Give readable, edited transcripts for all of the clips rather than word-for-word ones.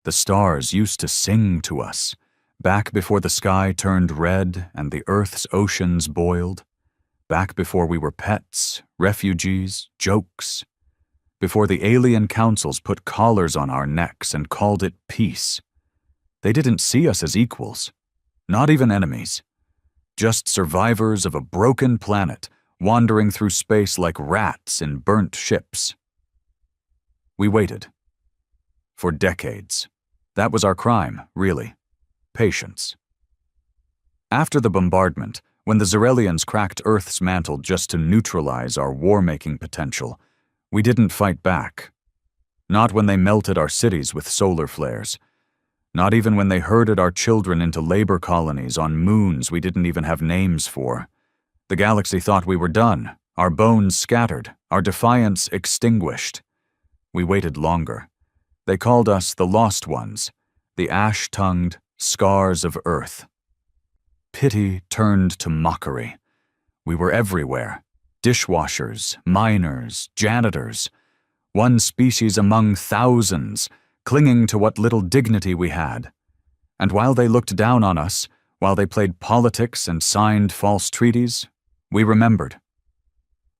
The stars used to sing to us, back before the sky turned red and the Earth's oceans boiled, back before we were pets, refugees, jokes, before the alien councils put collars on our necks and called it peace. They didn't see us as equals, not even enemies, just survivors of a broken planet wandering through space like rats in burnt ships. We waited. For decades. That was our crime, really. Patience. After the bombardment, when the Zarelians cracked Earth's mantle just to neutralize our war-making potential, we didn't fight back. Not when they melted our cities with solar flares. Not even when they herded our children into labor colonies on moons we didn't even have names for. The galaxy thought we were done, our bones scattered, our defiance extinguished. We waited longer. They called us the Lost Ones, the ash-tongued scars of Earth. Pity turned to mockery. We were everywhere. Dishwashers, miners, janitors. One species among thousands, clinging to what little dignity we had. And while they looked down on us, while they played politics and signed false treaties, we remembered.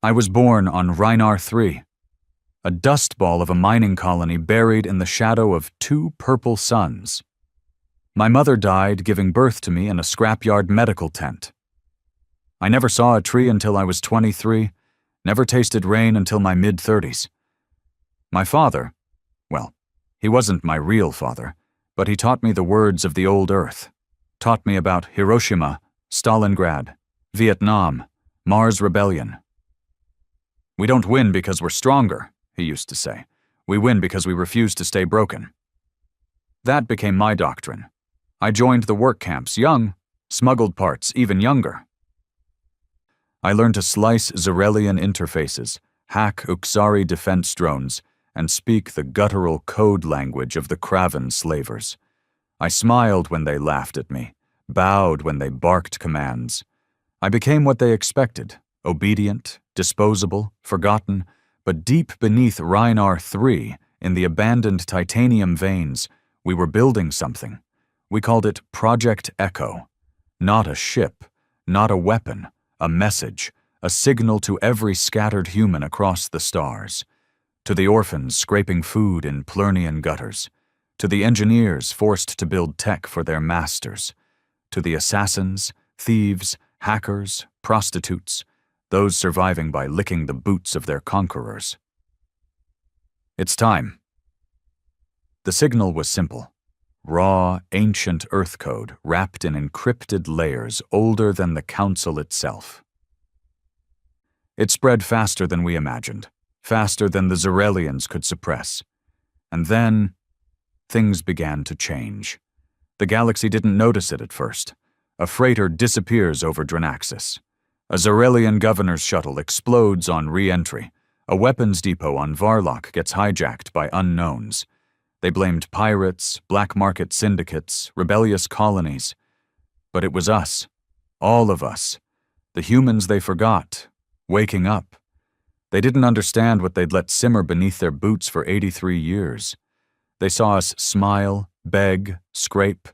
I was born on Reinar 3, a dust ball of a mining colony buried in the shadow of 2 purple suns. My mother died giving birth to me in a scrapyard medical tent. I never saw a tree until I was 23, never tasted rain until my mid-30s. My father, well, he wasn't my real father, but he taught me the words of the old Earth, taught me about Hiroshima, Stalingrad, Vietnam, Mars Rebellion. We don't win because we're stronger, he used to say. We win because we refuse to stay broken. That became my doctrine. I joined the work camps young, smuggled parts even younger. I learned to slice Zarelian interfaces, hack Uxari defense drones, and speak the guttural code language of the Kraven slavers. I smiled when they laughed at me, bowed when they barked commands. I became what they expected, obedient, disposable, forgotten, but deep beneath Reinar 3, in the abandoned titanium veins, we were building something. We called it Project Echo. Not a ship, not a weapon, a message, a signal to every scattered human across the stars. To the orphans scraping food in Plurnian gutters. To the engineers forced to build tech for their masters. To the assassins, thieves, hackers, prostitutes, those surviving by licking the boots of their conquerors. It's time. The signal was simple. Raw, ancient Earth code wrapped in encrypted layers older than the Council itself. It spread faster than we imagined, faster than the Zarelians could suppress. And then, things began to change. The galaxy didn't notice it at first. A freighter disappears over Dranaxis. A Zarelian governor's shuttle explodes on re-entry. A weapons depot on Varlock gets hijacked by unknowns. They blamed pirates, black market syndicates, rebellious colonies. But it was us, all of us, the humans they forgot, waking up. They didn't understand what they'd let simmer beneath their boots for 83 years. They saw us smile, beg, scrape,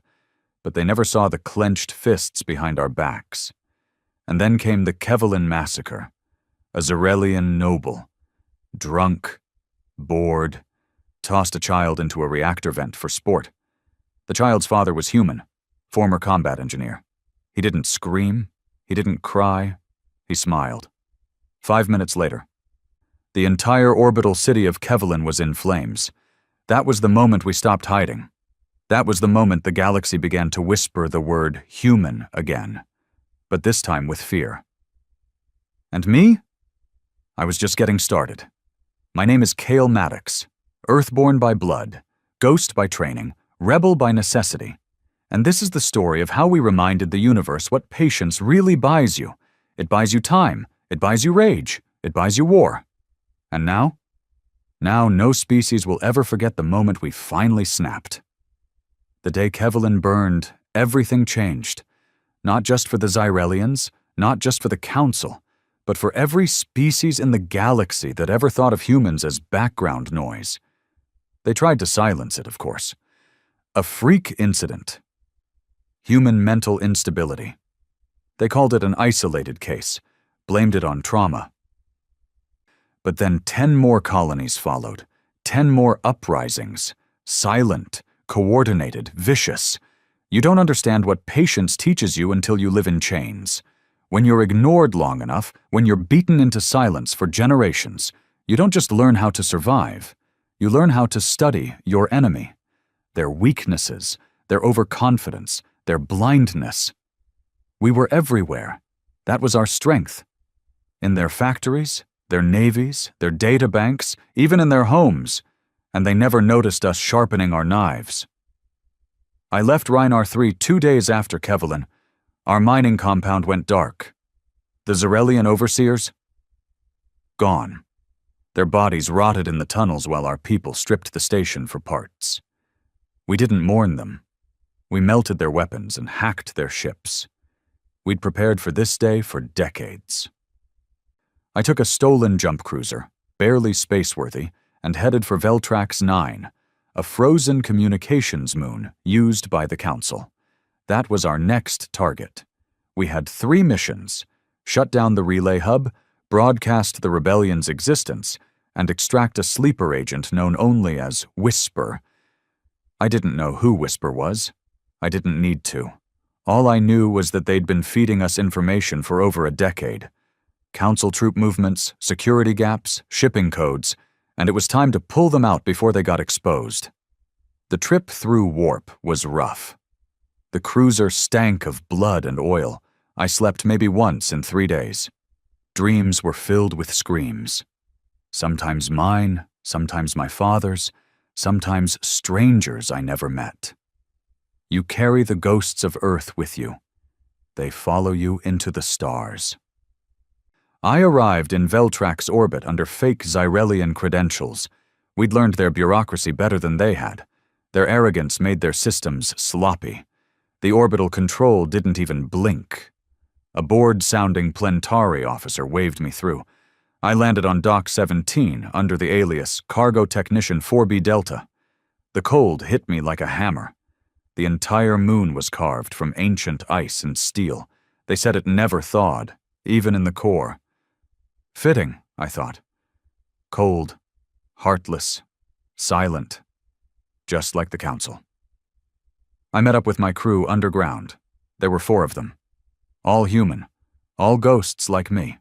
but they never saw the clenched fists behind our backs. And then came the Kevelin massacre, a Zarelian noble, drunk, bored, tossed a child into a reactor vent for sport. The child's father was human, former combat engineer. He didn't scream, he didn't cry, he smiled. 5 minutes later, the entire orbital city of Kevelin was in flames. That was the moment we stopped hiding. That was the moment the galaxy began to whisper the word human again, but this time with fear. And me? I was just getting started. My name is Cale Maddox. Earthborn by blood, ghost by training, rebel by necessity. And this is the story of how we reminded the universe what patience really buys you. It buys you time, it buys you rage, it buys you war. And now? Now no species will ever forget the moment we finally snapped. The day Kevelin burned, everything changed. Not just for the Zarelians, not just for the Council, but for every species in the galaxy that ever thought of humans as background noise. They tried to silence it, of course. A freak incident. Human mental instability. They called it an isolated case, blamed it on trauma. But then 10 more colonies followed, 10 more uprisings, silent, coordinated, vicious. You don't understand what patience teaches you until you live in chains. When you're ignored long enough, when you're beaten into silence for generations, you don't just learn how to survive. You learn how to study your enemy, their weaknesses, their overconfidence, their blindness. We were everywhere. That was our strength. In their factories, their navies, their data banks, even in their homes, and they never noticed us sharpening our knives. I left Reinar 3 2 days after Kevlin. Our mining compound went dark. The Zarelian overseers? Gone. Their bodies rotted in the tunnels while our people stripped the station for parts. We didn't mourn them. We melted their weapons and hacked their ships. We'd prepared for this day for decades. I took a stolen jump cruiser, barely spaceworthy, and headed for Veltrax 9, a frozen communications moon used by the Council. That was our next target. We had 3 missions: shut down the relay hub, broadcast the rebellion's existence, and extract a sleeper agent known only as Whisper. I didn't know who Whisper was. I didn't need to. All I knew was that they'd been feeding us information for over a decade. Council troop movements, security gaps, shipping codes, and it was time to pull them out before they got exposed. The trip through warp was rough. The cruiser stank of blood and oil. I slept maybe once in 3 days. Dreams were filled with screams. Sometimes mine, sometimes my father's, sometimes strangers I never met. You carry the ghosts of Earth with you. They follow you into the stars. I arrived in Veltrax orbit under fake Zyrelian credentials. We'd learned their bureaucracy better than they had. Their arrogance made their systems sloppy. The orbital control didn't even blink. A bored-sounding Plentari officer waved me through. I landed on Dock 17 under the alias Cargo Technician 4B Delta. The cold hit me like a hammer. The entire moon was carved from ancient ice and steel. They said it never thawed, even in the core. Fitting, I thought. Cold, heartless, silent, just like the Council. I met up with my crew underground. There were 4 of them. All human, all ghosts like me.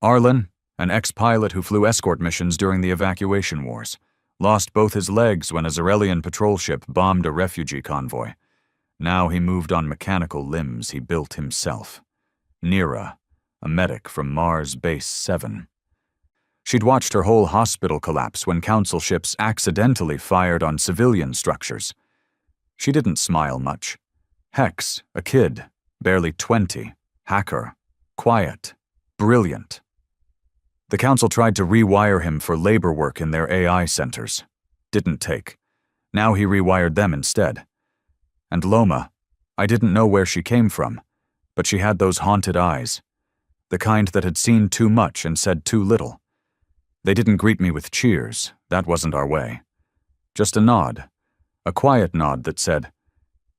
Arlen, an ex-pilot who flew escort missions during the evacuation wars, lost both his legs when a Zarelian patrol ship bombed a refugee convoy. Now he moved on mechanical limbs he built himself. Nira, a medic from Mars Base 7. She'd watched her whole hospital collapse when Council ships accidentally fired on civilian structures. She didn't smile much. Hex, a kid, barely 20, hacker, quiet, brilliant. The Council tried to rewire him for labor work in their AI centers. Didn't take. Now he rewired them instead. And Loma, I didn't know where she came from, but she had those haunted eyes. The kind that had seen too much and said too little. They didn't greet me with cheers. That wasn't our way. Just a nod. A quiet nod that said,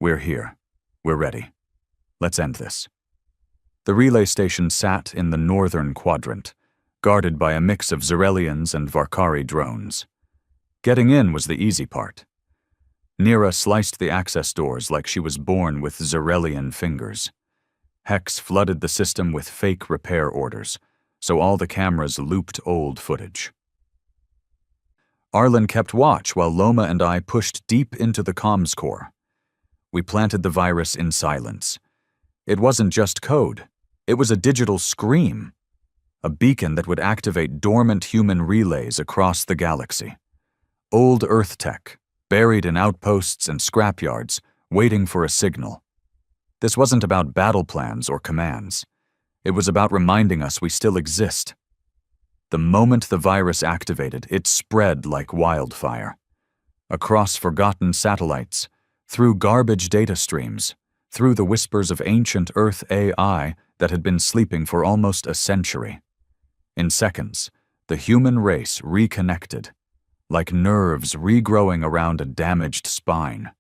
"We're here. We're ready. Let's end this." The relay station sat in the northern quadrant, guarded by a mix of Zarelians and Varkari drones. Getting in was the easy part. Nira sliced the access doors like she was born with Zarelian fingers. Hex flooded the system with fake repair orders, so all the cameras looped old footage. Arlen kept watch while Loma and I pushed deep into the comms core. We planted the virus in silence. It wasn't just code. It was a digital scream. A beacon that would activate dormant human relays across the galaxy. Old Earth tech, buried in outposts and scrapyards, waiting for a signal. This wasn't about battle plans or commands. It was about reminding us we still exist. The moment the virus activated, it spread like wildfire. Across forgotten satellites, through garbage data streams, through the whispers of ancient Earth AI that had been sleeping for almost a century. In seconds, the human race reconnected, like nerves regrowing around a damaged spine.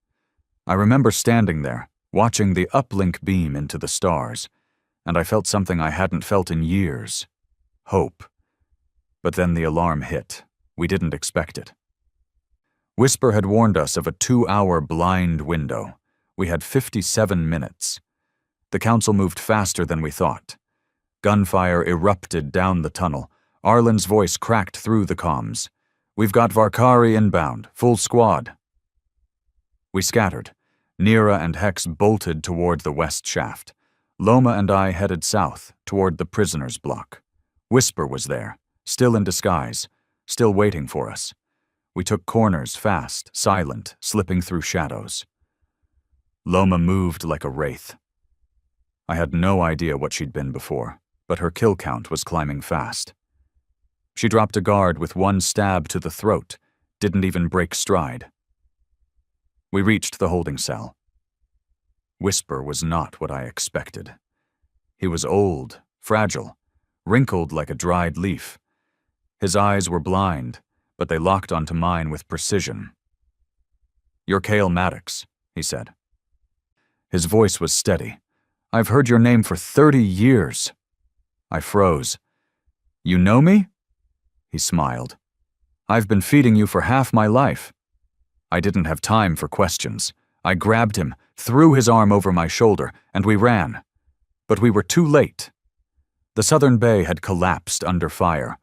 I remember standing there, watching the uplink beam into the stars, and I felt something I hadn't felt in years. Hope. But then the alarm hit. We didn't expect it. Whisper had warned us of a 2-hour blind window. We had 57 minutes. The council moved faster than we thought. Gunfire erupted down the tunnel. Arlen's voice cracked through the comms. "We've got Varkari inbound, full squad." We scattered. Nira and Hex bolted toward the west shaft. Loma and I headed south, toward the prisoners' block. Whisper was there, still in disguise, still waiting for us. We took corners fast, silent, slipping through shadows. Loma moved like a wraith. I had no idea what she'd been before, but her kill count was climbing fast. She dropped a guard with one stab to the throat, didn't even break stride. We reached the holding cell. Whisper was not what I expected. He was old, fragile, wrinkled like a dried leaf. His eyes were blind, but they locked onto mine with precision. "You're Cale Maddox," he said. His voice was steady. "I've heard your name for 30 years. I froze. "You know me?" He smiled. "I've been feeding you for half my life." I didn't have time for questions. I grabbed him, threw his arm over my shoulder, and we ran. But we were too late. The southern bay had collapsed under fire.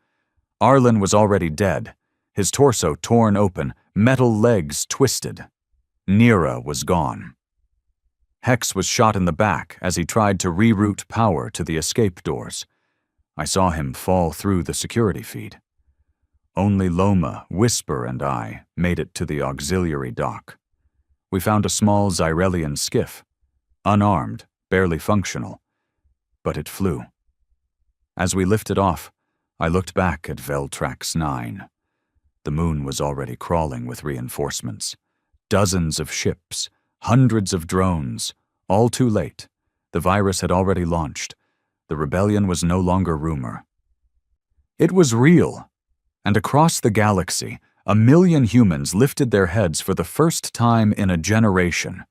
Arlen was already dead, his torso torn open, metal legs twisted. Nira was gone. Hex was shot in the back as he tried to reroute power to the escape doors. I saw him fall through the security feed. Only Loma, Whisper, and I made it to the auxiliary dock. We found a small Xyrelian skiff, unarmed, barely functional, but it flew. As we lifted off, I looked back at Veltrax 9. The moon was already crawling with reinforcements. Dozens of ships, hundreds of drones, all too late. The virus had already launched. The rebellion was no longer rumor. It was real. And across the galaxy, 1 million humans lifted their heads for the first time in a generation.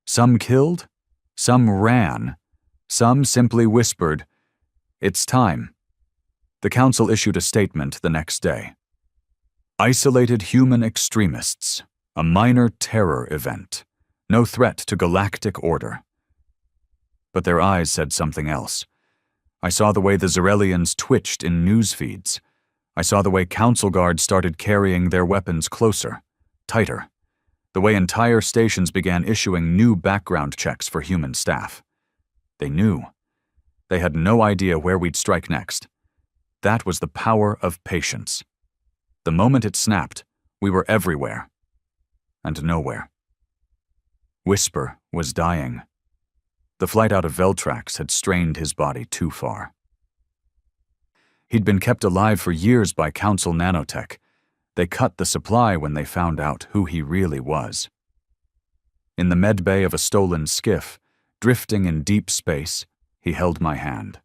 Some killed, some ran, some simply whispered, "It's time." The council issued a statement the next day. "Isolated human extremists, a minor terror event, no threat to galactic order." But their eyes said something else. I saw the way the Xyrelians twitched in news feeds. I saw the way council guards started carrying their weapons closer, tighter. The way entire stations began issuing new background checks for human staff. They knew. They had no idea where we'd strike next. That was the power of patience. The moment it snapped, we were everywhere. And nowhere. Whisper was dying. The flight out of Veltrax had strained his body too far. He'd been kept alive for years by Council nanotech. They cut the supply when they found out who he really was. In the med bay of a stolen skiff, drifting in deep space, he held my hand.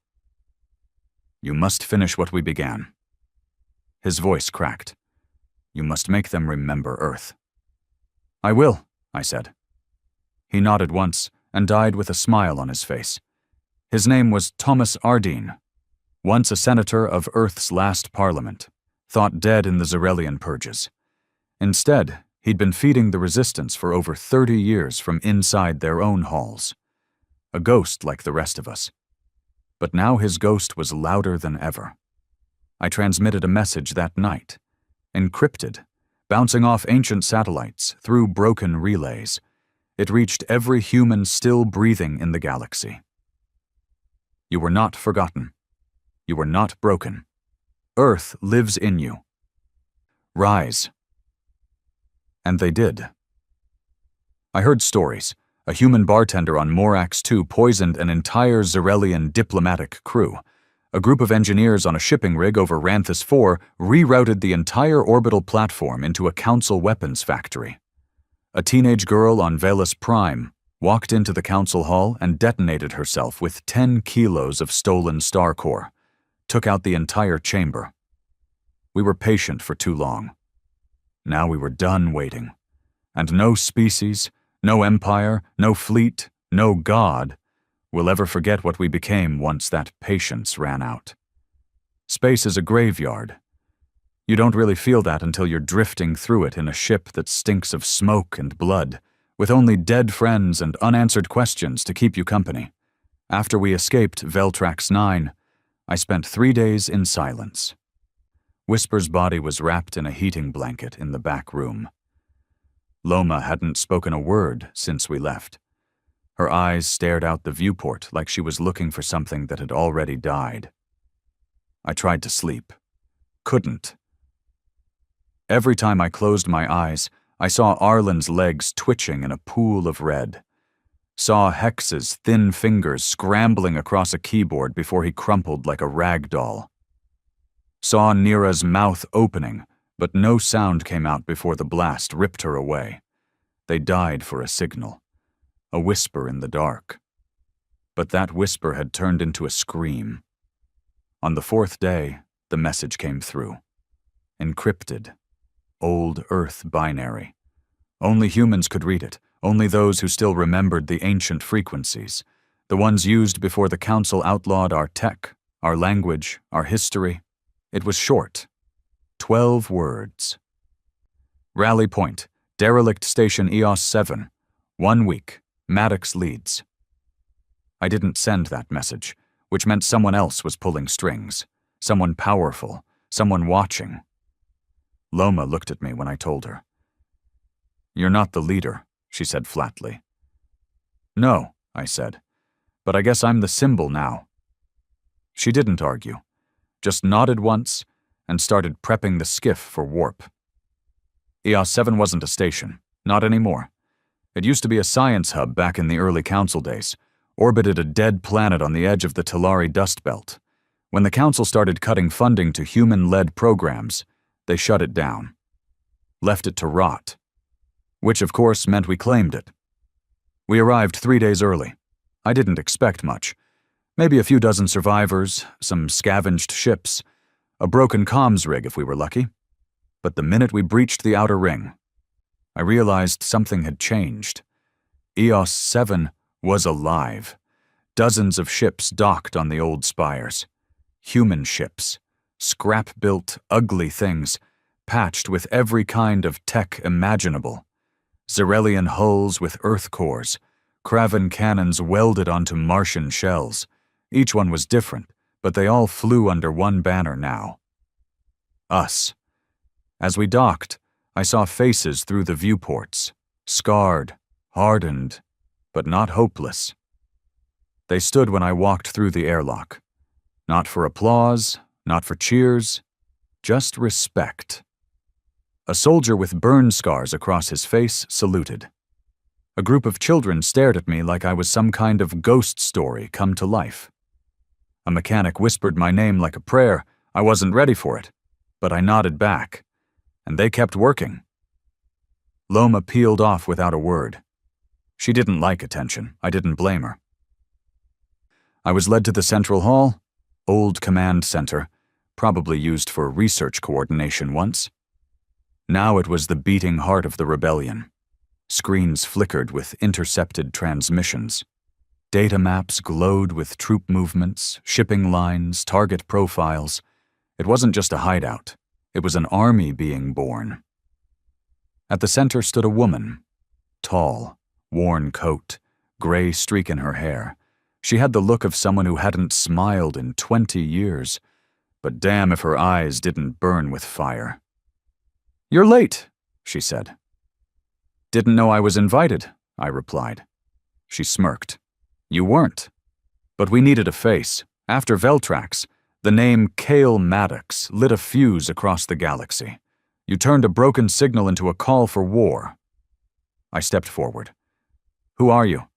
"You must finish what we began." His voice cracked. "You must make them remember Earth." "I will," I said. He nodded once and died with a smile on his face. His name was Thomas Ardeen, once a senator of Earth's last parliament, thought dead in the Xyrelian purges. Instead, he'd been feeding the resistance for over 30 years from inside their own halls. A ghost like the rest of us. But now his ghost was louder than ever. I transmitted a message that night, encrypted, bouncing off ancient satellites through broken relays. It reached every human still breathing in the galaxy. You were not forgotten. You were not broken. Earth lives in you. Rise. And they did. I heard stories. A human bartender on Morax II poisoned an entire Xyrelian diplomatic crew. A group of engineers on a shipping rig over Ranthus 4 rerouted the entire orbital platform into a council weapons factory. A teenage girl on Velus Prime walked into the council hall and detonated herself with 10 kilos of stolen star core. Took out the entire chamber. We were patient for too long. Now we were done waiting. And no species, No empire, no fleet, no God will ever forget what we became once that patience ran out. Space is a graveyard. You don't really feel that until you're drifting through it in a ship that stinks of smoke and blood, with only dead friends and unanswered questions to keep you company. After we escaped Veltrax 9, I spent 3 days in silence. Whisper's body was wrapped in a heating blanket in the back room. Loma hadn't spoken a word since we left. Her eyes stared out the viewport like she was looking for something that had already died. I tried to sleep. Couldn't. Every time I closed my eyes, I saw Arlen's legs twitching in a pool of red. Saw Hex's thin fingers scrambling across a keyboard before he crumpled like a rag doll. Saw Nira's mouth opening, but no sound came out before the blast ripped her away. They died for a signal, a whisper in the dark. But that whisper had turned into a scream. On the 4th day, the message came through. Encrypted. Old Earth binary. Only humans could read it, only those who still remembered the ancient frequencies, the ones used before the Council outlawed our tech, our language, our history. It was short. 12 words. Rally point, derelict station EOS 7. 1 week, Maddox leads. I didn't send that message, which meant someone else was pulling strings, someone powerful, someone watching. Loma looked at me when I told her. "You're not the leader," she said flatly. "No," I said, "but I guess I'm the symbol now." She didn't argue, just nodded once and started prepping the skiff for warp. EOS 7 wasn't a station, not anymore. It used to be a science hub back in the early Council days, orbited a dead planet on the edge of the Talari dust belt. When the Council started cutting funding to human-led programs, they shut it down. Left it to rot. Which, of course, meant we claimed it. We arrived 3 days early. I didn't expect much. Maybe a few dozen survivors, some scavenged ships, a broken comms rig if we were lucky. But the minute we breached the outer ring, I realized something had changed. EOS 7 was alive. Dozens of ships docked on the old spires. Human ships. Scrap-built, ugly things, patched with every kind of tech imaginable. Zerelian hulls with earth cores, Kraven cannons welded onto Martian shells. Each one was different, but they all flew under one banner now. Us. As we docked, I saw faces through the viewports, scarred, hardened, but not hopeless. They stood when I walked through the airlock. Not for applause, not for cheers, just respect. A soldier with burn scars across his face saluted. A group of children stared at me like I was some kind of ghost story come to life. A mechanic whispered my name like a prayer. I wasn't ready for it, but I nodded back, and they kept working. Loma peeled off without a word. She didn't like attention. I didn't blame her. I was led to the central hall, old command center, probably used for research coordination once. Now it was the beating heart of the rebellion. Screens flickered with intercepted transmissions. Data maps glowed with troop movements, shipping lines, target profiles. It wasn't just a hideout. It was an army being born. At the center stood a woman. Tall, worn coat, gray streak in her hair. She had the look of someone who hadn't smiled in 20 years. But damn if her eyes didn't burn with fire. "You're late," she said. "Didn't know I was invited," I replied. She smirked. "You weren't. But we needed a face. After Veltrax, the name Kale Maddox lit a fuse across the galaxy. You turned a broken signal into a call for war." I stepped forward. "Who are you?"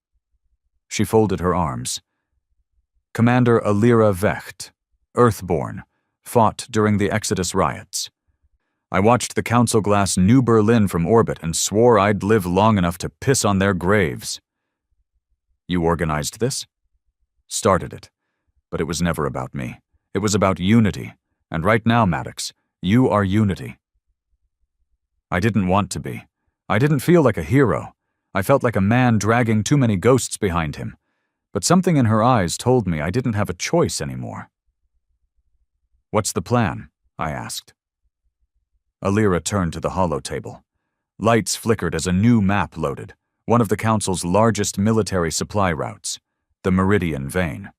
She folded her arms. "Commander Alira Vecht, Earthborn, fought during the Exodus riots. I watched the Council glass New Berlin from orbit and swore I'd live long enough to piss on their graves." "You organized this?" "Started it. But it was never about me. It was about unity. And right now, Maddox, you are unity." I didn't want to be. I didn't feel like a hero. I felt like a man dragging too many ghosts behind him, but something in her eyes told me I didn't have a choice anymore. "What's the plan?" I asked. Alira turned to the holotable. Lights flickered as a new map loaded, one of the Council's largest military supply routes, the Meridian Vein.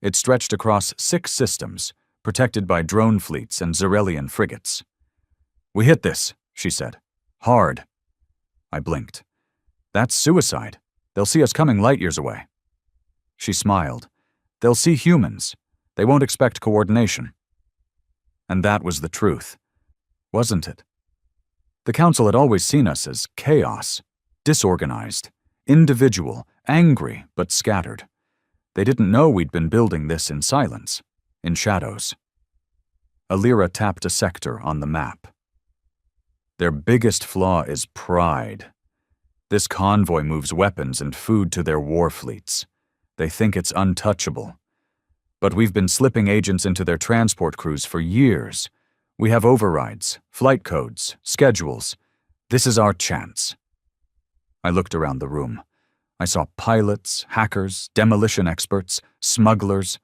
It stretched across 6 systems, protected by drone fleets and Zarelian frigates. "We hit this," she said. "Hard." I blinked. "That's suicide. They'll see us coming light years away." She smiled. "They'll see humans. They won't expect coordination." And that was the truth, wasn't it? The Council had always seen us as chaos, disorganized, individual, angry, but scattered. They didn't know we'd been building this in silence, in shadows. Alira tapped a sector on the map. "Their biggest flaw is pride. This convoy moves weapons and food to their war fleets. They think it's untouchable. But we've been slipping agents into their transport crews for years. We have overrides, flight codes, schedules. This is our chance." I looked around the room. I saw pilots, hackers, demolition experts, smugglers,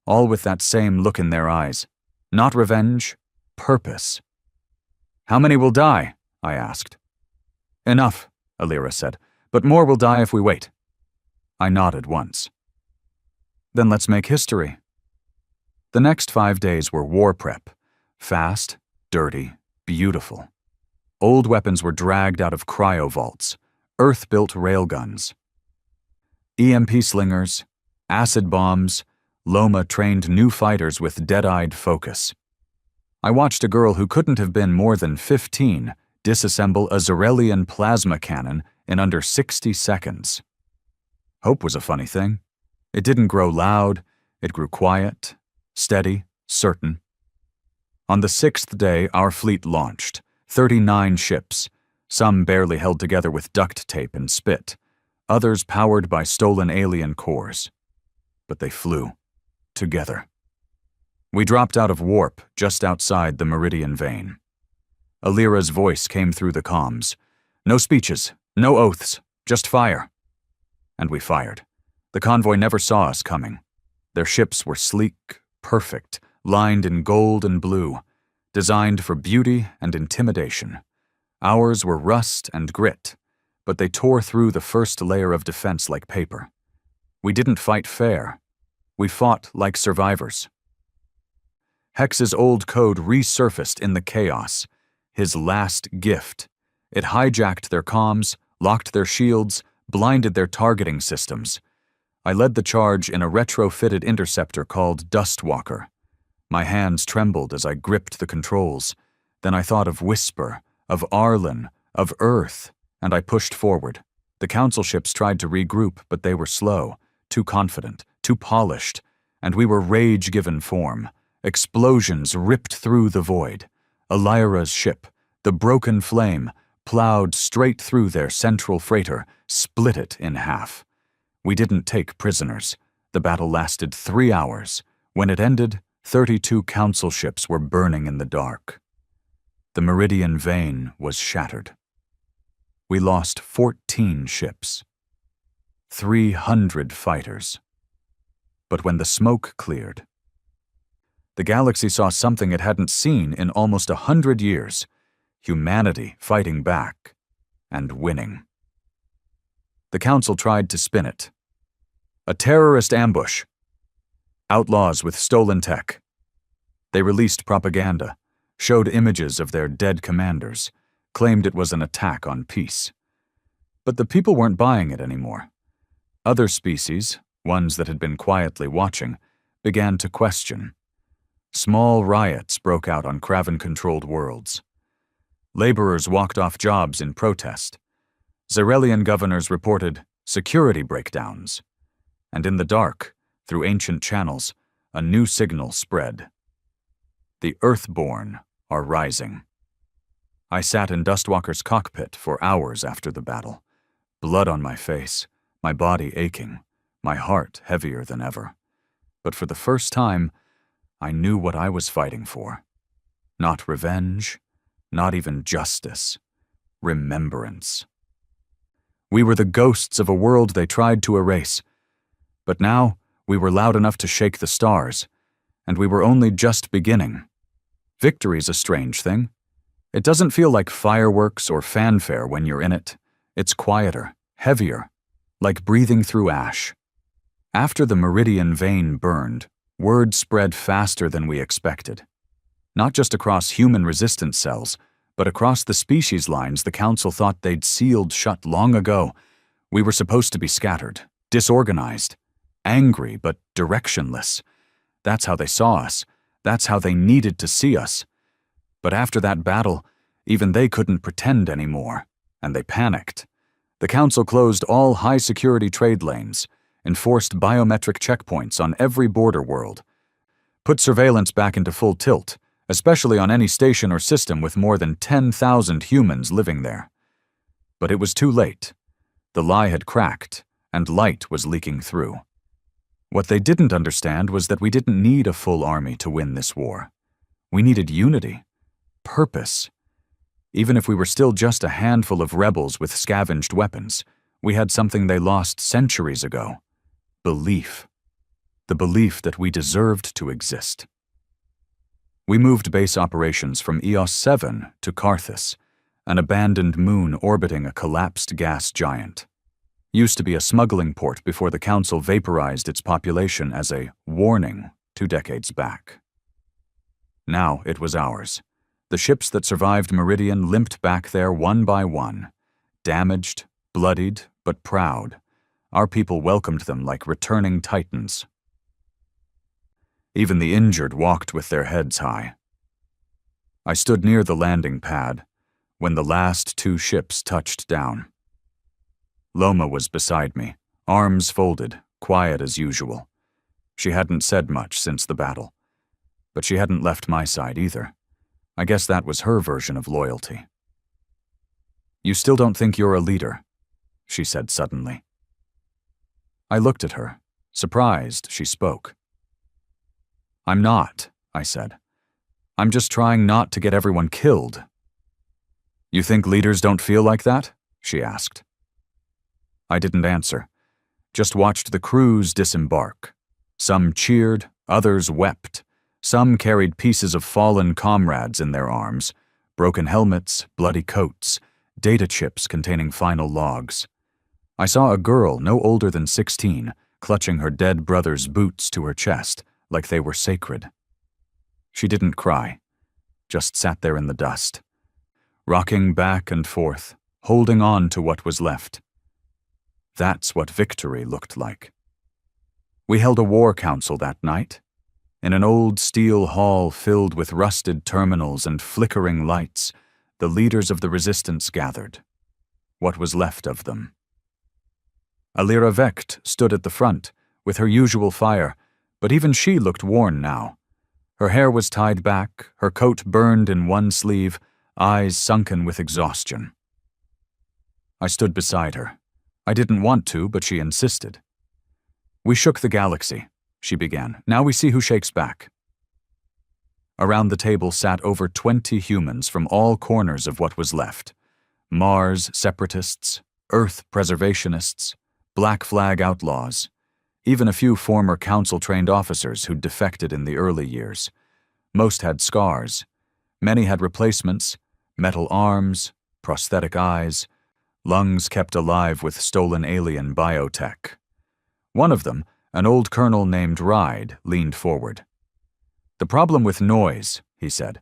all with that same look in their eyes. Not revenge, purpose. "How many will die?" I asked. "Enough," Alira said, "but more will die if we wait." I nodded once. "Then let's make history." The next 5 days were war prep. Fast, dirty, beautiful. Old weapons were dragged out of cryo vaults, Earth-built railguns. EMP slingers, acid bombs, Loma trained new fighters with dead-eyed focus. I watched a girl who couldn't have been more than 15 disassemble a Zarelian plasma cannon in under 60 seconds. Hope was a funny thing. It didn't grow loud, it grew quiet, steady, certain. On the 6th day, our fleet launched, 39 ships, some barely held together with duct tape and spit, others powered by stolen alien cores. But they flew, together. We dropped out of warp just outside the Meridian Vein. Alira's voice came through the comms. "No speeches, no oaths, just fire." And we fired. The convoy never saw us coming. Their ships were sleek, perfect, lined in gold and blue, designed for beauty and intimidation. Ours were rust and grit, but they tore through the first layer of defense like paper. We didn't fight fair. We fought like survivors. Hex's old code resurfaced in the chaos, his last gift. It hijacked their comms, locked their shields, blinded their targeting systems. I led the charge in a retrofitted interceptor called Dustwalker. My hands trembled as I gripped the controls. Then I thought of Whisper, of Arlen, of Earth, and I pushed forward. The Council ships tried to regroup, but they were slow, too confident, too polished, and we were rage-given form. Explosions ripped through the void. Alira's ship, the Broken Flame, plowed straight through their central freighter, split it in half. We didn't take prisoners. The battle lasted 3 hours. When it ended, 32 Council ships were burning in the dark. The Meridian Vein was shattered. We lost 14 ships, 300 fighters. But when the smoke cleared, the galaxy saw something it hadn't seen in almost 100 years: humanity fighting back and winning. The Council tried to spin it. A terrorist ambush. Outlaws with stolen tech. They released propaganda, showed images of their dead commanders, claimed it was an attack on peace. But the people weren't buying it anymore. Other species, ones that had been quietly watching, began to question. Small riots broke out on Kraven-controlled worlds. Laborers walked off jobs in protest. Zarelian governors reported security breakdowns. And in the dark, through ancient channels, a new signal spread. The Earthborn are rising. I sat in Dustwalker's cockpit for hours after the battle, blood on my face, my body aching, my heart heavier than ever. But for the first time, I knew what I was fighting for. Not revenge, not even justice. Remembrance. We were the ghosts of a world they tried to erase. But now, we were loud enough to shake the stars, and we were only just beginning. Victory's a strange thing. It doesn't feel like fireworks or fanfare when you're in it. It's quieter, heavier, like breathing through ash. After the Meridian vein burned, word spread faster than we expected. Not just across human resistance cells, but across the species lines the Council thought they'd sealed shut long ago. We were supposed to be scattered, disorganized, angry but directionless. That's how they saw us. That's how they needed to see us. But after that battle, even they couldn't pretend anymore, and they panicked. The Council closed all high-security trade lanes, enforced biometric checkpoints on every border world, put surveillance back into full tilt, especially on any station or system with more than 10,000 humans living there. But it was too late. The lie had cracked, and light was leaking through. What they didn't understand was that we didn't need a full army to win this war. We needed unity, purpose. Even if we were still just a handful of rebels with scavenged weapons, we had something they lost centuries ago: belief. The belief that we deserved to exist. We moved base operations from EOS 7 to Carthus, an abandoned moon orbiting a collapsed gas giant. Used to be a smuggling port before the Council vaporized its population as a warning 2 decades back. Now it was ours. The ships that survived Meridian limped back there one by one, damaged, bloodied, but proud. Our people welcomed them like returning titans. Even the injured walked with their heads high. I stood near the landing pad when the last 2 ships touched down. Loma was beside me, arms folded, quiet as usual. She hadn't said much since the battle, but she hadn't left my side either. I guess that was her version of loyalty. "You still don't think you're a leader?" she said suddenly. I looked at her, surprised she spoke. "I'm not," I said. "I'm just trying not to get everyone killed." "You think leaders don't feel like that?" she asked. I didn't answer, just watched the crews disembark. Some cheered, others wept. Some carried pieces of fallen comrades in their arms, broken helmets, bloody coats, data chips containing final logs. I saw a girl no older than 16, clutching her dead brother's boots to her chest, like they were sacred. She didn't cry, just sat there in the dust, rocking back and forth, holding on to what was left. That's what victory looked like. We held a war council that night, in an old steel hall filled with rusted terminals and flickering lights. The leaders of the resistance gathered, what was left of them. Alira Vecht stood at the front, with her usual fire, but even she looked worn now. Her hair was tied back, her coat burned in one sleeve, eyes sunken with exhaustion. I stood beside her. I didn't want to, but she insisted. "We shook the galaxy," she began. "Now we see who shakes back." Around the table sat over 20 humans from all corners of what was left. Mars separatists, Earth preservationists, Black Flag outlaws, even a few former Council-trained officers who'd defected in the early years. Most had scars. Many had replacements, metal arms, prosthetic eyes, lungs kept alive with stolen alien biotech. One of them, an old colonel named Ride, leaned forward. "The problem with noise," he said,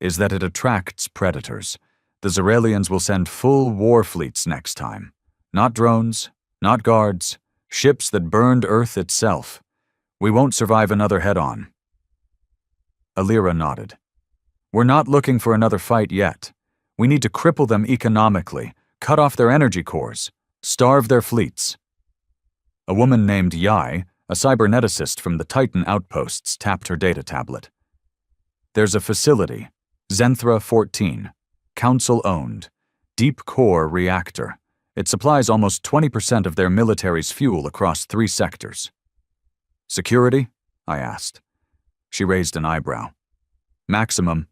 "is that it attracts predators. The Zeralians will send full war fleets next time. Not drones, not guards, ships that burned Earth itself. We won't survive another head-on." Alira nodded. "We're not looking for another fight yet. We need to cripple them economically, cut off their energy cores, starve their fleets." A woman named Yai, a cyberneticist from the Titan outposts, tapped her data tablet. "There's a facility, Zenthra 14, Council-owned, deep core reactor. It supplies almost 20% of their military's fuel across 3 sectors. "Security?" I asked. She raised an eyebrow. "Maximum,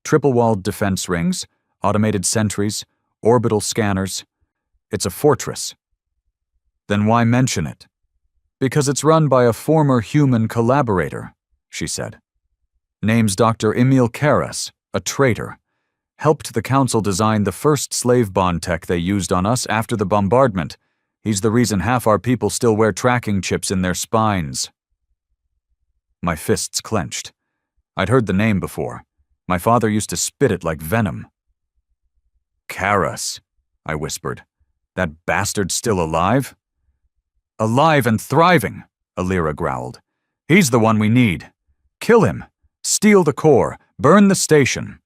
triple-walled defense rings, automated sentries, orbital scanners. It's a fortress. Then why mention it? Because it's run by a former human collaborator, she said. Name's Dr. Emil Karras, a traitor. Helped the council design the first slave bond tech they used on us after the bombardment. He's the reason half our people still wear tracking chips in their spines. My fists clenched. I'd heard the name before. My father used to spit it like venom. Karras, I whispered. That bastard's still alive? Alive and thriving, Alira growled. He's the one we need. Kill him. Steal the core. Burn the station.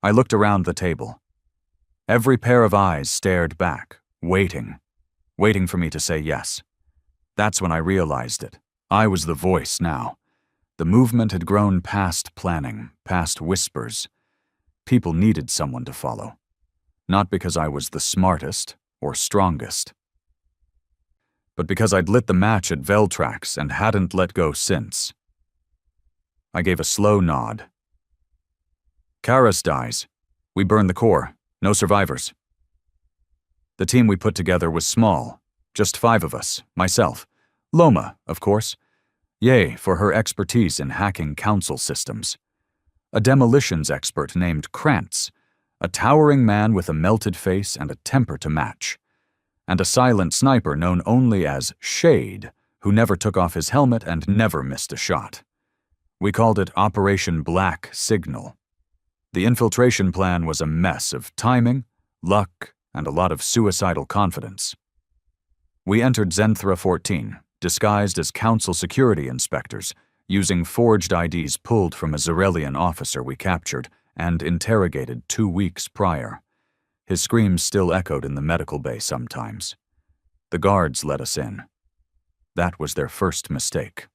I looked around the table. Every pair of eyes stared back, waiting for me to say yes. That's when I realized it. I was the voice now. The movement had grown past planning, past whispers. People needed someone to follow. Not because I was the smartest or strongest, but because I'd lit the match at Veltrax and hadn't let go since. I gave a slow nod. Karras dies. We burn the core. No survivors. The team we put together was small. Just 5 of us. Myself. Loma, of course. Yay for her expertise in hacking council systems. A demolitions expert named Krantz. A towering man with a melted face and a temper to match. And a silent sniper known only as Shade, who never took off his helmet and never missed a shot. We called it Operation Black Signal. The infiltration plan was a mess of timing, luck, and a lot of suicidal confidence. We entered Zenthra 14, disguised as council security inspectors, using forged IDs pulled from a Zarelian officer we captured and interrogated 2 weeks prior. His screams still echoed in the medical bay sometimes. The guards let us in. That was their first mistake.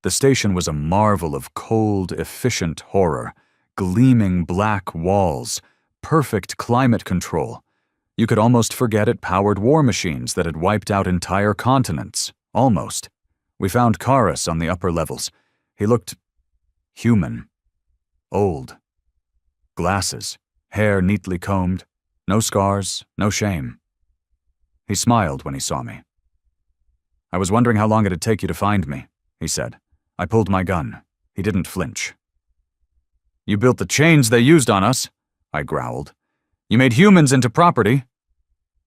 The station was a marvel of cold, efficient horror, gleaming black walls, perfect climate control. You could almost forget it powered war machines that had wiped out entire continents. Almost. We found Karras on the upper levels. He looked human. Old. Glasses. Hair neatly combed. No scars, no shame. He smiled when he saw me. I was wondering how long it'd take you to find me, he said. I pulled my gun. He didn't flinch. You built the chains they used on us, I growled. You made humans into property.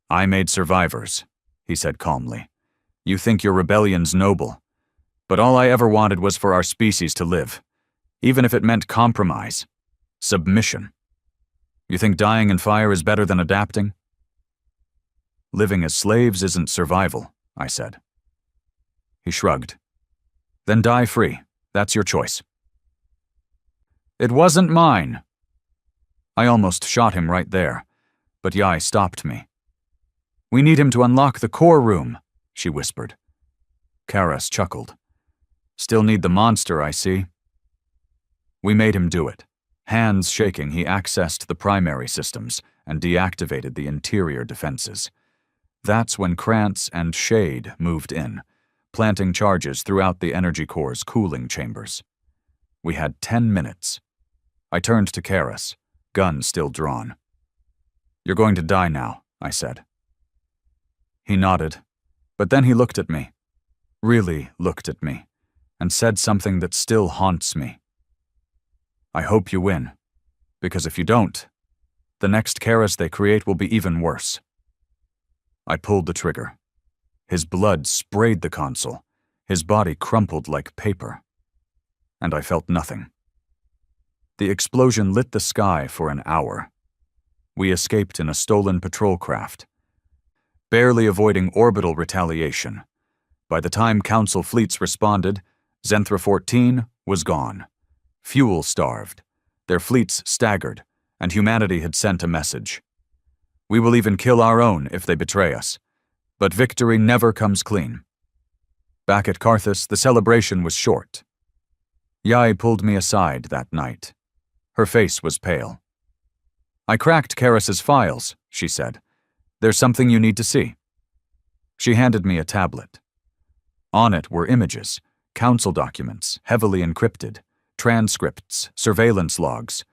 I made survivors, he said calmly. You think your rebellion's noble, but all I ever wanted was for our species to live, even if it meant compromise, submission. You think dying in fire is better than adapting? Living as slaves isn't survival, I said. He shrugged. Then die free. That's your choice. It wasn't mine. I almost shot him right there, but Yai stopped me. We need him to unlock the core room, she whispered. Karras chuckled. Still need the monster, I see. We made him do it. Hands shaking, he accessed the primary systems and deactivated the interior defenses. That's when Krantz and Shade moved in, planting charges throughout the energy core's cooling chambers. We had 10 minutes. I turned to Karras, gun still drawn. You're going to die now, I said. He nodded, but then he looked at me, really looked at me, and said something that still haunts me. I hope you win, because if you don't, the next Karras they create will be even worse. I pulled the trigger. His blood sprayed the console, his body crumpled like paper, and I felt nothing. The explosion lit the sky for an hour. We escaped in a stolen patrol craft, barely avoiding orbital retaliation. By the time Council fleets responded, Zenthra 14 was gone. Fuel starved, their fleets staggered, and humanity had sent a message. We will even kill our own if they betray us, but victory never comes clean. Back at Karthus, the celebration was short. Yai pulled me aside that night. Her face was pale. I cracked Karras's files, she said. There's something you need to see. She handed me a tablet. On it were images, council documents, heavily encrypted, transcripts, surveillance logs.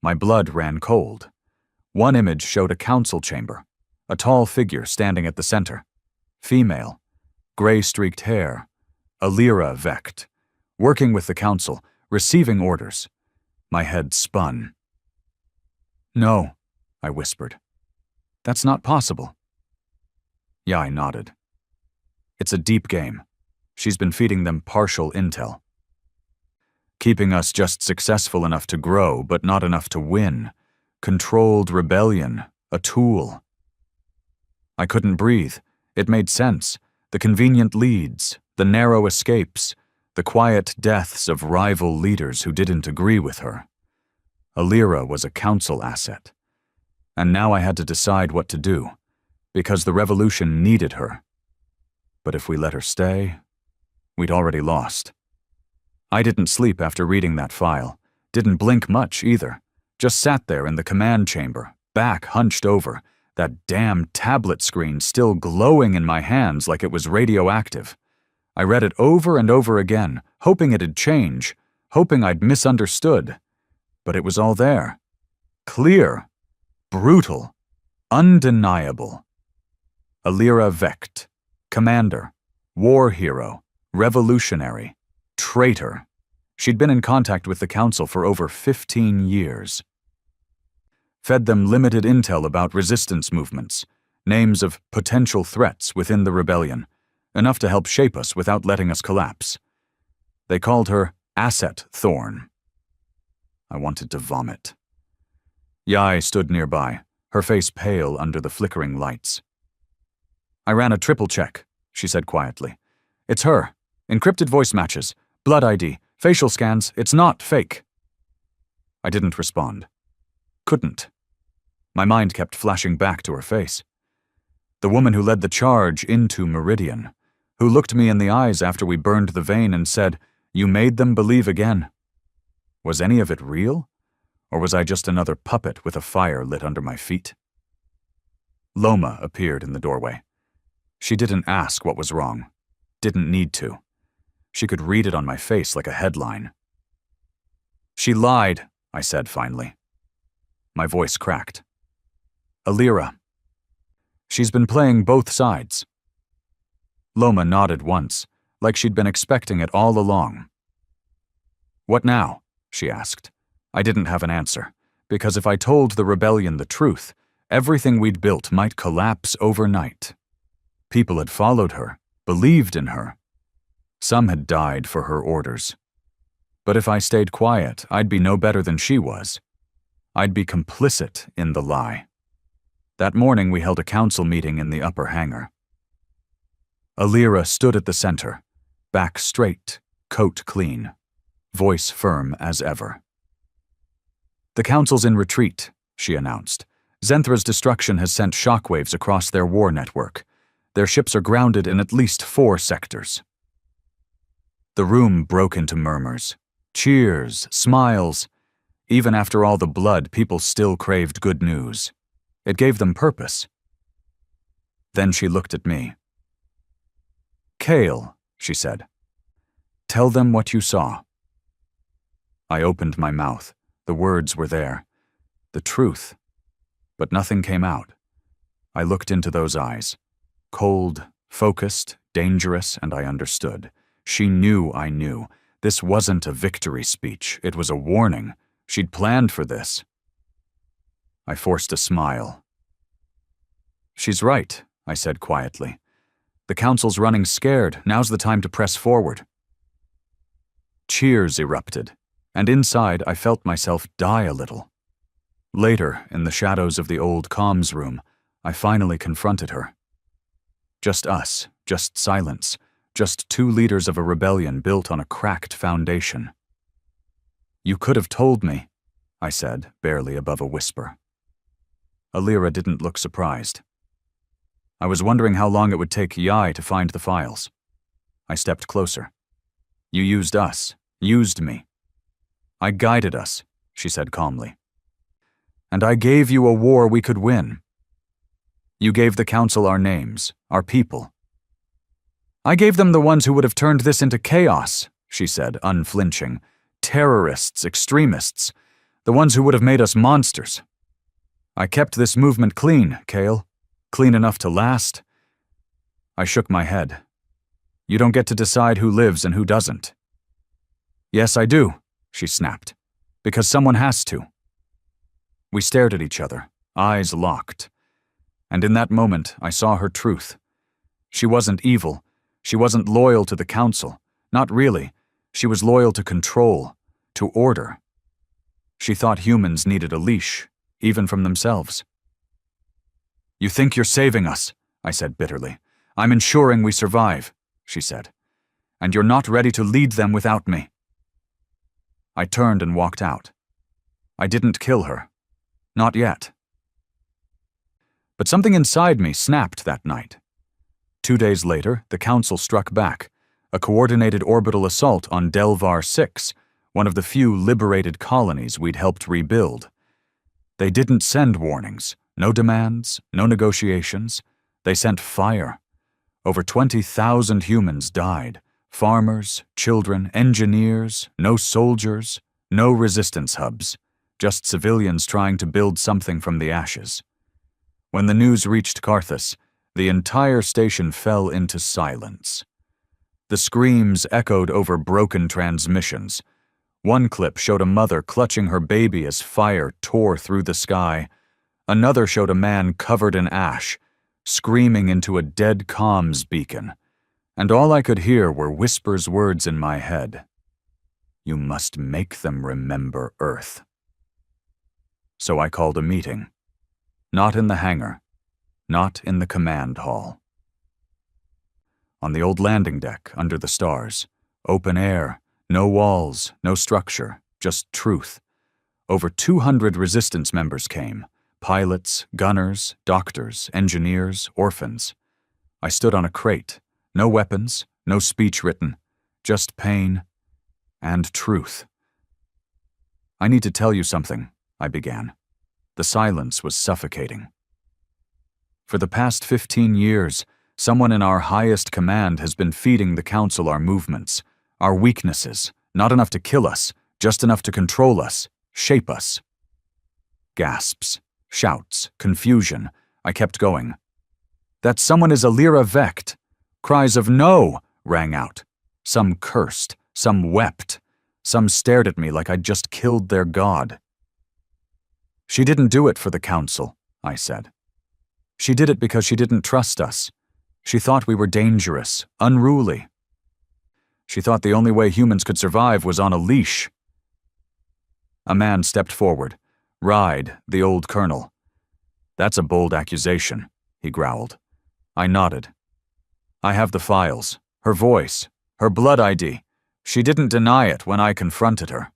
My blood ran cold. One image showed a council chamber, A tall figure standing at the center. Female. Gray-streaked hair. Alira Vecht. Working with the council, receiving orders. My head spun. "No," I whispered. "That's not possible." Yai nodded. "It's a deep game. She's been feeding them partial intel. Keeping us just successful enough to grow, but not enough to win. Controlled rebellion. A tool." I couldn't breathe. It made sense. The convenient leads, the narrow escapes, the quiet deaths of rival leaders who didn't agree with her. Alira was a council asset. And now I had to decide what to do, because the revolution needed her. But if we let her stay, we'd already lost. I didn't sleep after reading that file. Didn't blink much either. Just sat there in the command chamber, back hunched over, that damn tablet screen still glowing in my hands like it was radioactive. I read it over and over again, hoping it'd change, hoping I'd misunderstood. But it was all there. Clear. Brutal. Undeniable. Alira Vecht. Commander. War hero. Revolutionary. Traitor. She'd been in contact with the council for over 15 years. Fed them limited intel about resistance movements, names of potential threats within the rebellion, enough to help shape us without letting us collapse. They called her Asset Thorn. I wanted to vomit. Yai stood nearby, her face pale under the flickering lights. "I ran a triple check," she said quietly. "It's her. Encrypted voice matches, blood ID, facial scans. It's not fake." I didn't respond. Couldn't. My mind kept flashing back to her face. The woman who led the charge into Meridian, who looked me in the eyes after we burned the vein and said, "You made them believe again." Was any of it real? Or was I just another puppet with a fire lit under my feet? Loma appeared in the doorway. She didn't ask what was wrong. Didn't need to. She could read it on my face like a headline. "She lied," I said finally. My voice cracked. "Alira. She's been playing both sides." Loma nodded once, like she'd been expecting it all along. "What now?" she asked. I didn't have an answer, because if I told the rebellion the truth, everything we'd built might collapse overnight. People had followed her, believed in her. Some had died for her orders. But if I stayed quiet, I'd be no better than she was. I'd be complicit in the lie. That morning we held a council meeting in the upper hangar. Alira stood at the center, back straight, coat clean, voice firm as ever. "The council's in retreat," she announced. "Zenthra's destruction has sent shockwaves across their war network. Their ships are grounded in at least 4 sectors." The room broke into murmurs. Cheers, smiles. Even after all the blood, people still craved good news. It gave them purpose. Then she looked at me. "Kale," she said. "Tell them what you saw." I opened my mouth. The words were there. The truth. But nothing came out. I looked into those eyes. Cold, focused, dangerous, and I understood. She knew I knew. This wasn't a victory speech. It was a warning. She'd planned for this. I forced a smile. "She's right," I said quietly. "The council's running scared. Now's the time to press forward." Cheers erupted, and inside I felt myself die a little. Later, in the shadows of the old comms room, I finally confronted her. Just us, just silence, just 2 leaders of a rebellion built on a cracked foundation. "You could have told me," I said, barely above a whisper. Alira didn't look surprised. I was wondering how long it would take Yai to find the files. I stepped closer. "You used us, used me." "I guided us," she said calmly. "And I gave you a war we could win." "You gave the council our names, our people." "I gave them the ones who would have turned this into chaos," she said, unflinching. "Terrorists, extremists, the ones who would have made us monsters. I kept this movement clean, Kale. Clean enough to last? I shook my head. You don't get to decide who lives and who doesn't. Yes, I do, she snapped. Because someone has to. We stared at each other, eyes locked. And in that moment, I saw her truth. She wasn't evil. She wasn't loyal to the council. Not really. She was loyal to control, to order. She thought humans needed a leash, even from themselves. You think you're saving us, I said bitterly. I'm ensuring we survive, she said. And you're not ready to lead them without me. I turned and walked out. I didn't kill her. Not yet. But something inside me snapped that night. 2 days later, the Council struck back, a coordinated orbital assault on Delvar 6, one of the few liberated colonies we'd helped rebuild. They didn't send warnings, no demands, no negotiations. They sent fire. Over 20,000 humans died. Farmers, children, engineers, no soldiers, no resistance hubs, just civilians trying to build something from the ashes. When the news reached Carthus, the entire station fell into silence. The screams echoed over broken transmissions. One clip showed a mother clutching her baby as fire tore through the sky. Another showed a man covered in ash, screaming into a dead comms beacon. And all I could hear were Whisper's words in my head. You must make them remember Earth. So I called a meeting. Not in the hangar. Not in the command hall. On the old landing deck, under the stars. Open air. No walls, no structure, just truth. Over 200 resistance members came. Pilots, gunners, doctors, engineers, orphans. I stood on a crate. No weapons, no speech written, just pain and truth. I need to tell you something, I began. The silence was suffocating. For the past 15 years, someone in our highest command has been feeding the Council our movements, our weaknesses, not enough to kill us, just enough to control us, shape us. Gasps, shouts, confusion. I kept going. That someone is Alira Vecht. Cries of no rang out. Some cursed, some wept, some stared at me like I'd just killed their god. She didn't do it for the Council, I said. She did it because she didn't trust us. She thought we were dangerous, unruly. She thought the only way humans could survive was on a leash. A man stepped forward. Ride, the old colonel. That's a bold accusation, he growled. I nodded. I have the files, her voice, her blood ID. She didn't deny it when I confronted her.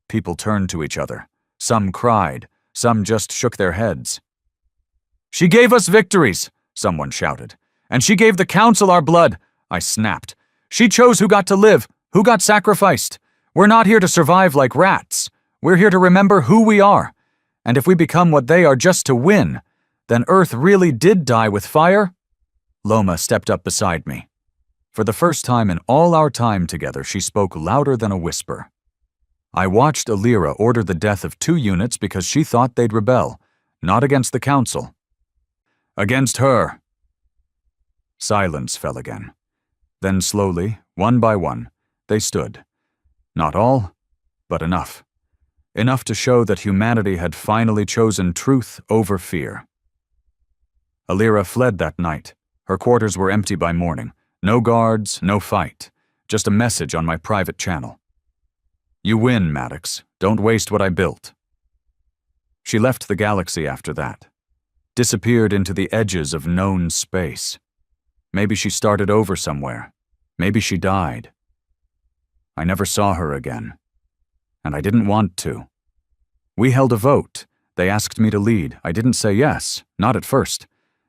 People turned to each other. Some cried, some just shook their heads. She gave us victories, someone shouted. And she gave the Council our blood, I snapped. She chose who got to live, who got sacrificed. We're not here to survive like rats. We're here to remember who we are. And if we become what they are just to win, then Earth really did die with fire. Loma stepped up beside me. For the first time in all our time together, she spoke louder than a whisper. I watched Alira order the death of 2 units because she thought they'd rebel, not against the Council. Against her. Silence fell again. Then slowly, one by one, they stood. Not all, but enough. Enough to show that humanity had finally chosen truth over fear. Alira fled that night. Her quarters were empty by morning. No guards, no fight. Just a message on my private channel. You win, Maddox. Don't waste what I built. She left the galaxy after that. Disappeared into the edges of known space. Maybe she started over somewhere. Maybe she died. I never saw her again. And I didn't want to. We held a vote. They asked me to lead. I didn't say yes, not at first.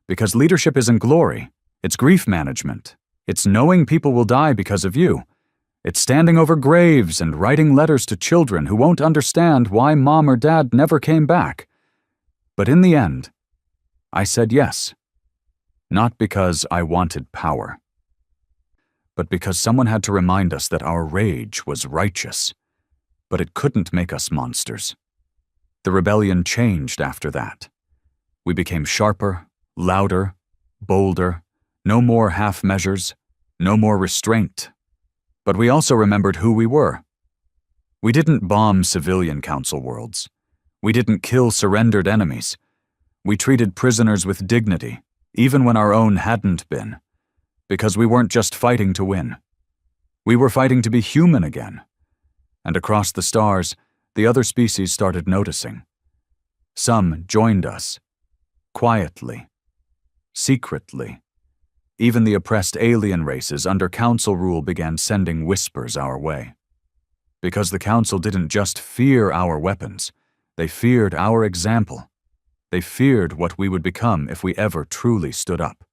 Because leadership isn't glory. It's grief management. It's knowing people will die because of you. It's standing over graves and writing letters to children who won't understand why mom or dad never came back. But in the end, I said yes. Not because I wanted power, but because someone had to remind us that our rage was righteous. But it couldn't make us monsters. The rebellion changed after that. We became sharper, louder, bolder, no more half measures, no more restraint. But we also remembered who we were. We didn't bomb civilian council worlds. We didn't kill surrendered enemies. We treated prisoners with dignity, even when our own hadn't been, because we weren't just fighting to win. We were fighting to be human again. And across the stars, the other species started noticing. Some joined us, quietly, secretly. Even the oppressed alien races under council rule began sending whispers our way. Because the council didn't just fear our weapons, they feared our example. They feared what we would become if we ever truly stood up.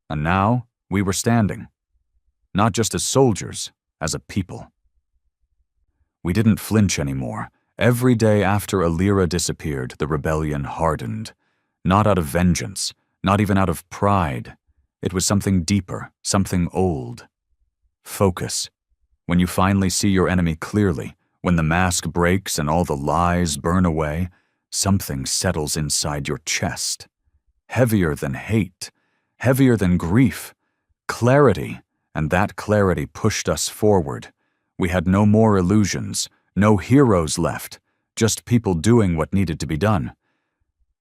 And now we were standing, not just as soldiers, as a people. We didn't flinch anymore. Every day after Alira disappeared, the rebellion hardened. Not out of vengeance, not even out of pride. It was something deeper, something old. Focus. When you finally see your enemy clearly, when the mask breaks and all the lies burn away, something settles inside your chest. Heavier than hate, heavier than grief. Clarity, and that clarity pushed us forward. We had no more illusions, no heroes left, just people doing what needed to be done.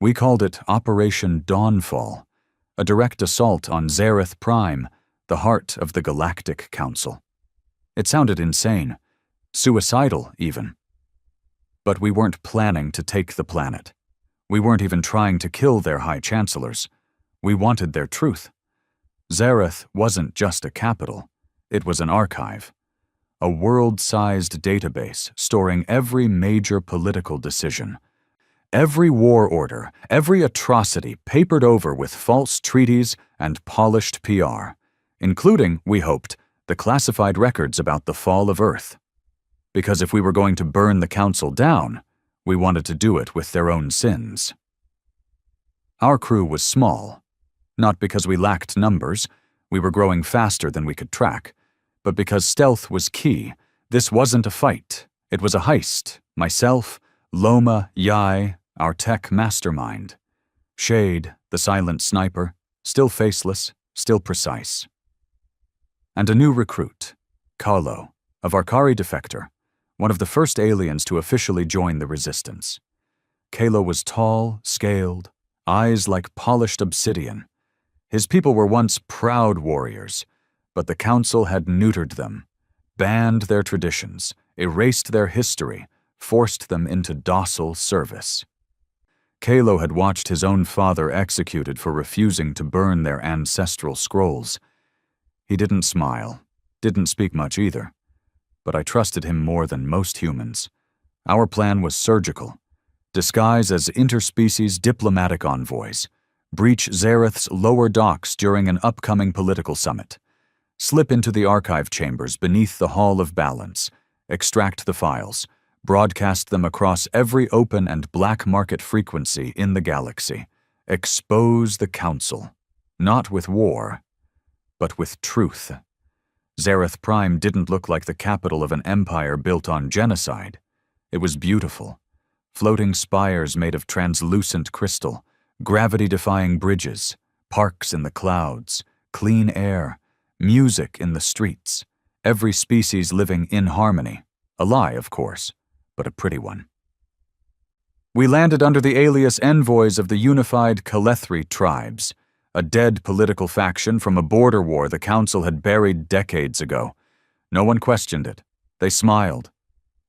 We called it Operation Dawnfall, a direct assault on Zareth Prime, the heart of the Galactic Council. It sounded insane, suicidal even. But we weren't planning to take the planet. We weren't even trying to kill their High Chancellors. We wanted their truth. Zareth wasn't just a capital, it was an archive. A world-sized database storing every major political decision. Every war order, every atrocity papered over with false treaties and polished PR, including, we hoped, the classified records about the fall of Earth. Because if we were going to burn the Council down, we wanted to do it with their own sins. Our crew was small, not because we lacked numbers, we were growing faster than we could track, but because stealth was key. This wasn't a fight, it was a heist. Myself, Loma, Yai, our tech mastermind. Shade, the silent sniper, still faceless, still precise. And a new recruit, Kahlo, a Varkari defector, one of the first aliens to officially join the Resistance. Kahlo was tall, scaled, eyes like polished obsidian. His people were once proud warriors, but the Council had neutered them, banned their traditions, erased their history, forced them into docile service. Kahlo had watched his own father executed for refusing to burn their ancestral scrolls. He didn't smile, didn't speak much either, but I trusted him more than most humans. Our plan was surgical. Disguise as interspecies diplomatic envoys, breach Zareth's lower docks during an upcoming political summit, slip into the archive chambers beneath the Hall of Balance, extract the files, broadcast them across every open and black market frequency in the galaxy, expose the Council, not with war, but with truth. Zareth Prime didn't look like the capital of an empire built on genocide. It was beautiful. Floating spires made of translucent crystal, gravity-defying bridges, parks in the clouds, clean air, music in the streets, every species living in harmony. A lie, of course, but a pretty one. We landed under the alias envoys of the unified Kalethri tribes, a dead political faction from a border war the Council had buried decades ago. No one questioned it. They smiled.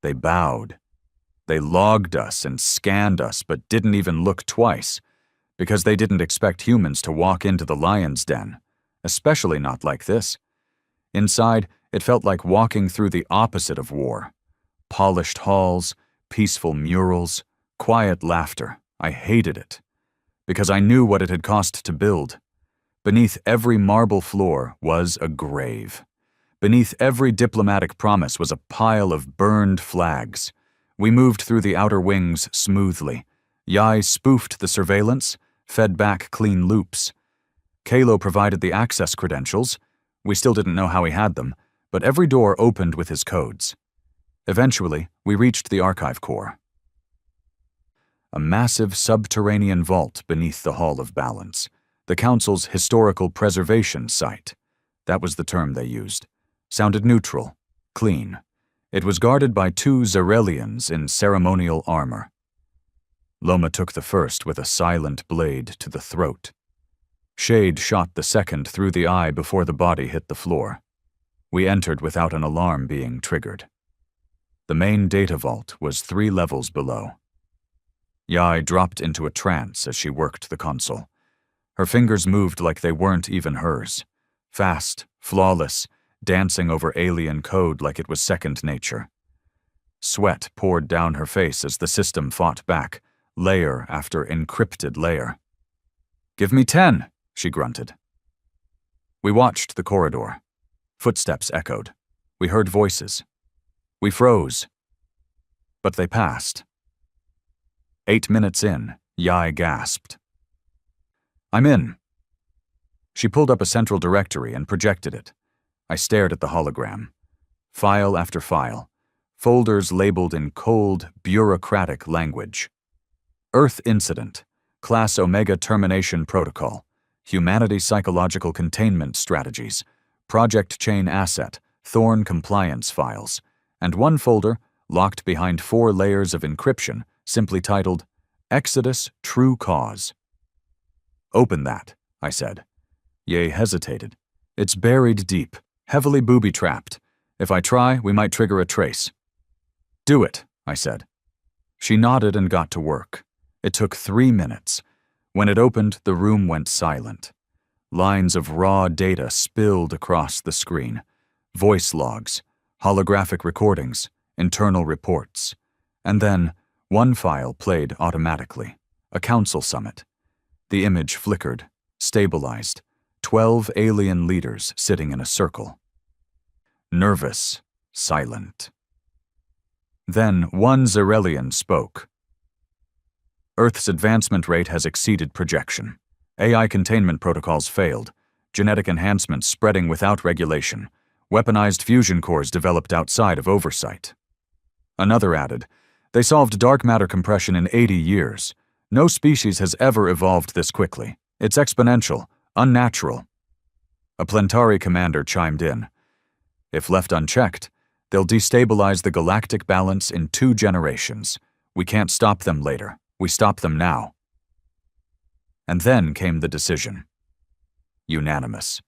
They bowed. They logged us and scanned us, but didn't even look twice, because they didn't expect humans to walk into the lion's den, especially not like this. Inside, it felt like walking through the opposite of war. Polished halls, peaceful murals, quiet laughter. I hated it, because I knew what it had cost to build. Beneath every marble floor was a grave. Beneath every diplomatic promise was a pile of burned flags. We moved through the outer wings smoothly. Yai spoofed the surveillance, fed back clean loops. Kahlo provided the access credentials. We still didn't know how he had them, but every door opened with his codes. Eventually, we reached the archive core. a massive subterranean vault beneath the Hall of Balance, the Council's historical preservation site. That was the term they used. Sounded neutral, clean. It was guarded by 2 Zarelians in ceremonial armor. Loma took the first with a silent blade to the throat. Shade shot the second through the eye before the body hit the floor. We entered without an alarm being triggered. The main data vault was 3 levels below. Yai dropped into a trance as she worked the console. Her fingers moved like they weren't even hers. Fast, flawless, dancing over alien code like it was second nature. Sweat poured down her face as the system fought back, layer after encrypted layer. "Give me 10, she grunted. We watched the corridor. Footsteps echoed. We heard voices. We froze. But they passed. 8 minutes in, Yai gasped. "I'm in." She pulled up a central directory and projected it. I stared at the hologram. File after file. Folders labeled in cold, bureaucratic language. Earth Incident. Class Omega Termination Protocol. Humanity Psychological Containment Strategies. Project Chain Asset. Thorn Compliance Files. And one folder, locked behind 4 layers of encryption, simply titled, Exodus True Cause. "Open that," I said. Ye hesitated. "It's buried deep, heavily booby-trapped. If I try, we might trigger a trace." "Do it," I said. She nodded and got to work. It took 3 minutes. When it opened, the room went silent. Lines of raw data spilled across the screen. Voice logs, holographic recordings, internal reports. And then, one file played automatically. A council summit. The image flickered, stabilized. 12 alien leaders sitting in a circle. Nervous, silent. Then one Zarelian spoke. "Earth's advancement rate has exceeded projection. AI containment protocols failed. Genetic enhancements spreading without regulation. Weaponized fusion cores developed outside of oversight." Another added, "They solved dark matter compression in 80 years. No species has ever evolved this quickly. It's exponential, unnatural." A Plantari commander chimed in. "If left unchecked, they'll destabilize the galactic balance in 2 generations. We can't stop them later. We stop them now." And then came the decision. Unanimous.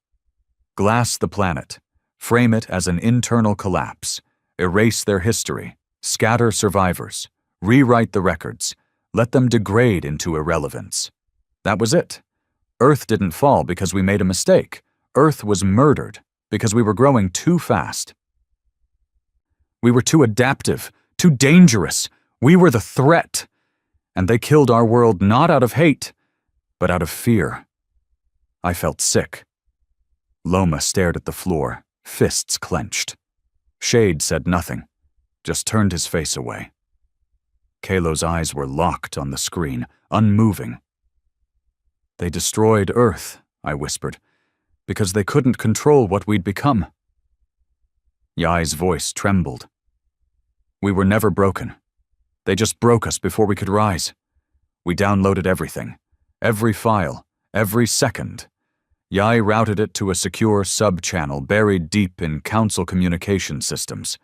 Glass the planet. Frame it as an internal collapse. Erase their history. Scatter survivors. Rewrite the records. Let them degrade into irrelevance. That was it. Earth didn't fall because we made a mistake. Earth was murdered because we were growing too fast. We were too adaptive, too dangerous. We were the threat. And they killed our world not out of hate, but out of fear. I felt sick. Loma stared at the floor, fists clenched. Shade said nothing, just turned his face away. Kalo's eyes were locked on the screen, unmoving. "They destroyed Earth," I whispered, "because they couldn't control what we'd become." Yai's voice trembled. "We were never broken. They just broke us before we could rise. We downloaded everything, every file, every second. Yai routed it to a secure sub-channel buried deep in Council communication systems.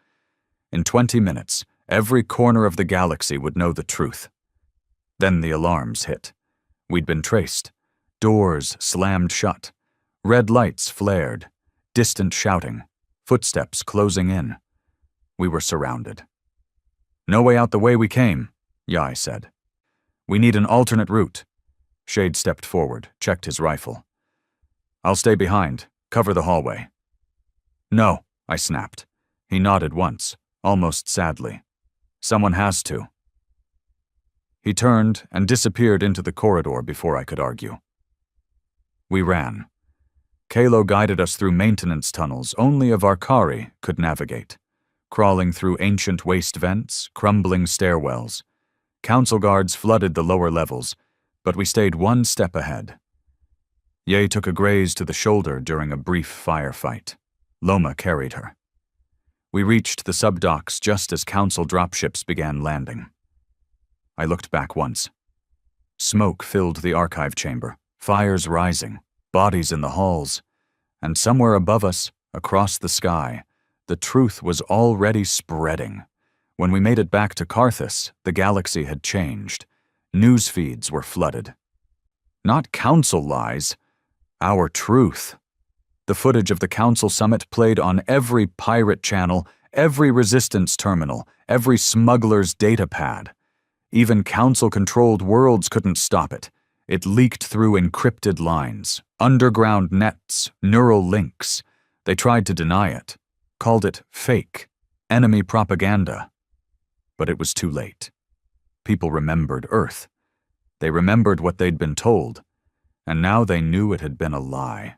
In 20 minutes, every corner of the galaxy would know the truth. Then the alarms hit. We'd been traced. Doors slammed shut. Red lights flared. Distant shouting. Footsteps closing in. We were surrounded. "No way out the way we came," Yai said. "We need an alternate route." Shade stepped forward, checked his rifle. "I'll stay behind, cover the hallway." "No," I snapped. He nodded once, almost sadly. "Someone has to." He turned and disappeared into the corridor before I could argue. We ran. Kalo guided us through maintenance tunnels only a Varkari could navigate, crawling through ancient waste vents, crumbling stairwells. Council guards flooded the lower levels, but we stayed one step ahead. Ye took a graze to the shoulder during a brief firefight. Loma carried her. We reached the subdocks just as Council dropships began landing. I looked back once. Smoke filled the archive chamber, fires rising, bodies in the halls, and somewhere above us, across the sky, the truth was already spreading. When we made it back to Carthus, the galaxy had changed. News feeds were flooded. Not council lies, our truth. The footage of the council summit played on every pirate channel, every resistance terminal, every smuggler's data pad. Even council-controlled worlds couldn't stop it. It leaked through encrypted lines, underground nets, neural links. They tried to deny it, called it fake, enemy propaganda. But it was too late. People remembered Earth. They remembered what they'd been told, and now they knew it had been a lie.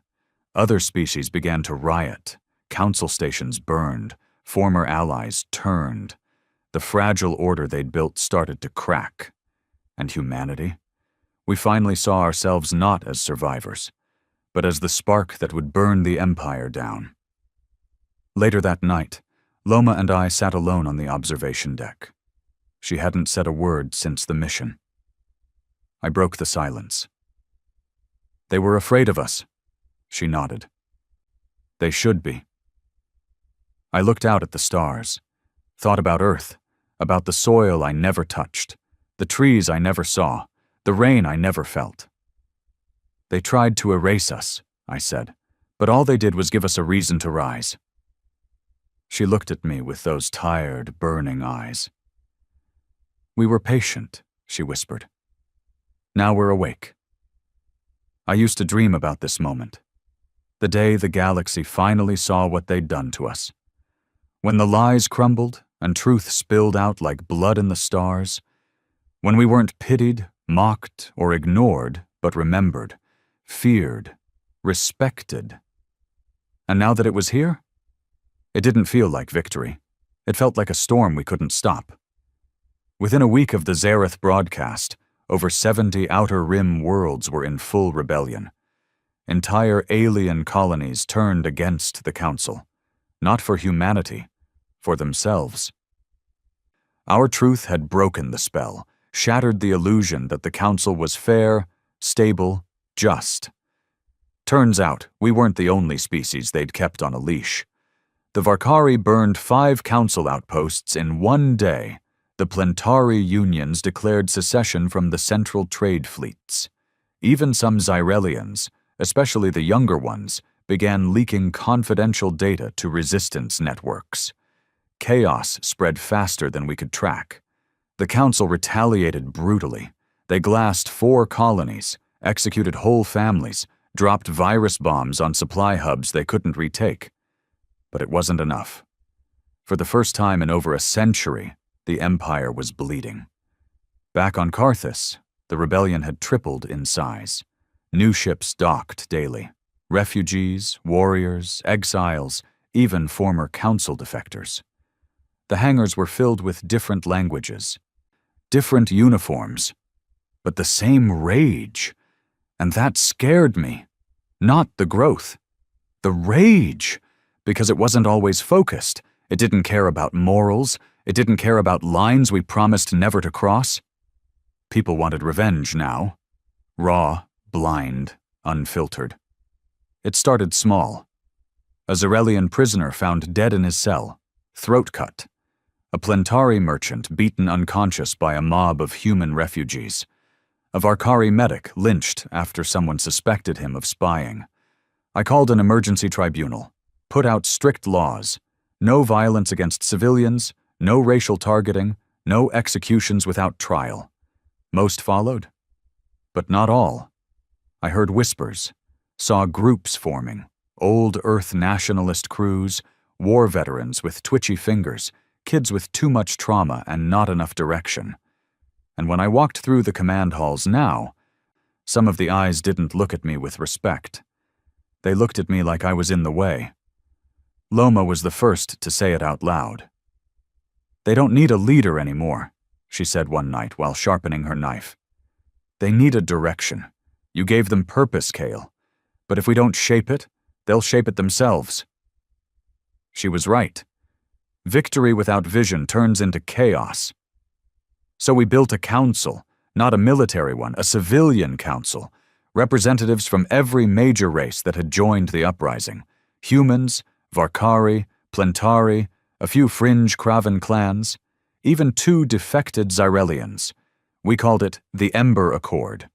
Other species began to riot. Council stations burned. Former allies turned. The fragile order they'd built started to crack. And humanity? We finally saw ourselves not as survivors, but as the spark that would burn the empire down. Later that night, Loma and I sat alone on the observation deck. She hadn't said a word since the mission. I broke the silence. They were afraid of us. She nodded. They should be. I looked out at the stars, thought about Earth, about the soil I never touched, the trees I never saw, the rain I never felt. They tried to erase us, I said, but all they did was give us a reason to rise. She looked at me with those tired, burning eyes. We were patient, she whispered. Now we're awake. I used to dream about this moment, the day the galaxy finally saw what they'd done to us. When the lies crumbled and truth spilled out like blood in the stars, when we weren't pitied, mocked, or ignored, but remembered, feared, respected. And now that it was here, it didn't feel like victory. It felt like a storm we couldn't stop. Within a week of the Zareth broadcast, over 70 Outer Rim worlds were in full rebellion. Entire alien colonies turned against the Council, not for humanity, for themselves. Our truth had broken the spell, shattered the illusion that the Council was fair, stable, just. Turns out, we weren't the only species they'd kept on a leash. The Varkari burned 5 Council outposts in one day. The Plentari unions declared secession from the Central Trade Fleets. Even some Zyrelians, especially the younger ones, began leaking confidential data to resistance networks. Chaos spread faster than we could track. The Council retaliated brutally. They glassed 4 colonies, executed whole families, dropped virus bombs on supply hubs they couldn't retake. But it wasn't enough. For the first time in over a century, the Empire was bleeding. Back on Carthus, the rebellion had tripled in size. New ships docked daily. Refugees, warriors, exiles, even former Council defectors. The hangars were filled with different languages, different uniforms, but the same rage. And that scared me. Not the growth. The rage. Because it wasn't always focused. It didn't care about morals. It didn't care about lines we promised never to cross. People wanted revenge now. Raw, blind, unfiltered. It started small. A Zarelian prisoner found dead in his cell, throat cut. A Plentari merchant beaten unconscious by a mob of human refugees. A Varkari medic lynched after someone suspected him of spying. I called an emergency tribunal, put out strict laws. No violence against civilians, no racial targeting, no executions without trial. Most followed, but not all. I heard whispers, saw groups forming, old Earth nationalist crews, war veterans with twitchy fingers, kids with too much trauma and not enough direction. And when I walked through the command halls now, some of the eyes didn't look at me with respect. They looked at me like I was in the way. Loma was the first to say it out loud. They don't need a leader anymore, she said one night while sharpening her knife. They need a direction. You gave them purpose, Kale. But if we don't shape it, they'll shape it themselves. She was right. Victory without vision turns into chaos. So we built a council, not a military one, a civilian council, representatives from every major race that had joined the uprising. Humans, Varkari, Plentari, a few fringe Kraven clans, even 2 defected Xyrelians. We called it the Ember Accord.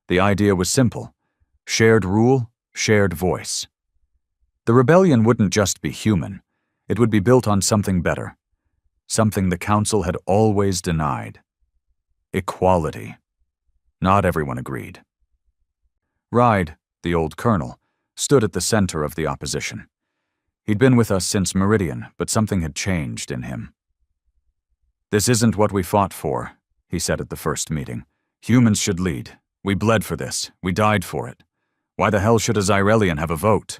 The idea was simple: shared rule, shared voice. The rebellion wouldn't just be human. It would be built on something better, something the Council had always denied: equality. Not everyone agreed. Ride, the old colonel, stood at the center of the opposition. He'd been with us since Meridian, but something had changed in him. "This isn't what we fought for," he said at the first meeting. "Humans should lead. We bled for this. We died for it. Why the hell should a Xyrelian have a vote?"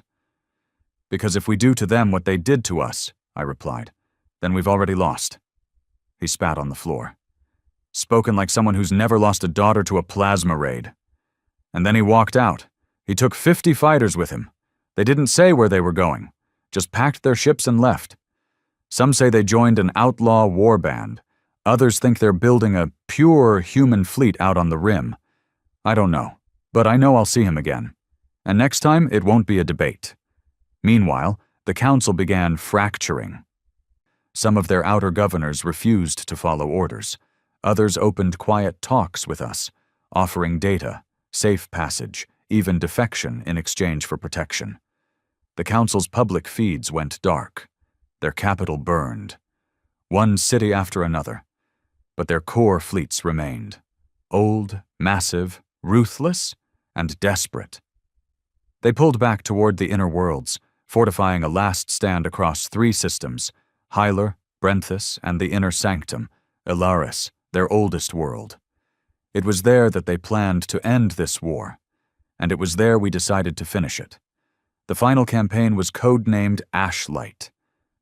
"Because if we do to them what they did to us," I replied, "then we've already lost." He spat on the floor. Spoken like someone who's never lost a daughter to a plasma raid. And then he walked out. He took 50 fighters with him. They didn't say where they were going, just packed their ships and left. Some say they joined an outlaw war band. Others think they're building a pure human fleet out on the rim. I don't know, but I know I'll see him again. And next time, it won't be a debate. Meanwhile, the council began fracturing. Some of their outer governors refused to follow orders. Others opened quiet talks with us, offering data, safe passage, even defection in exchange for protection. The council's public feeds went dark. Their capital burned. One city after another. But their core fleets remained. Old, massive, ruthless, and desperate. They pulled back toward the inner worlds, fortifying a last stand across 3 systems: Hyler, Brenthis, and the Inner Sanctum, Ilaris, their oldest world. It was there that they planned to end this war, and it was there we decided to finish it. The final campaign was codenamed Ashlight,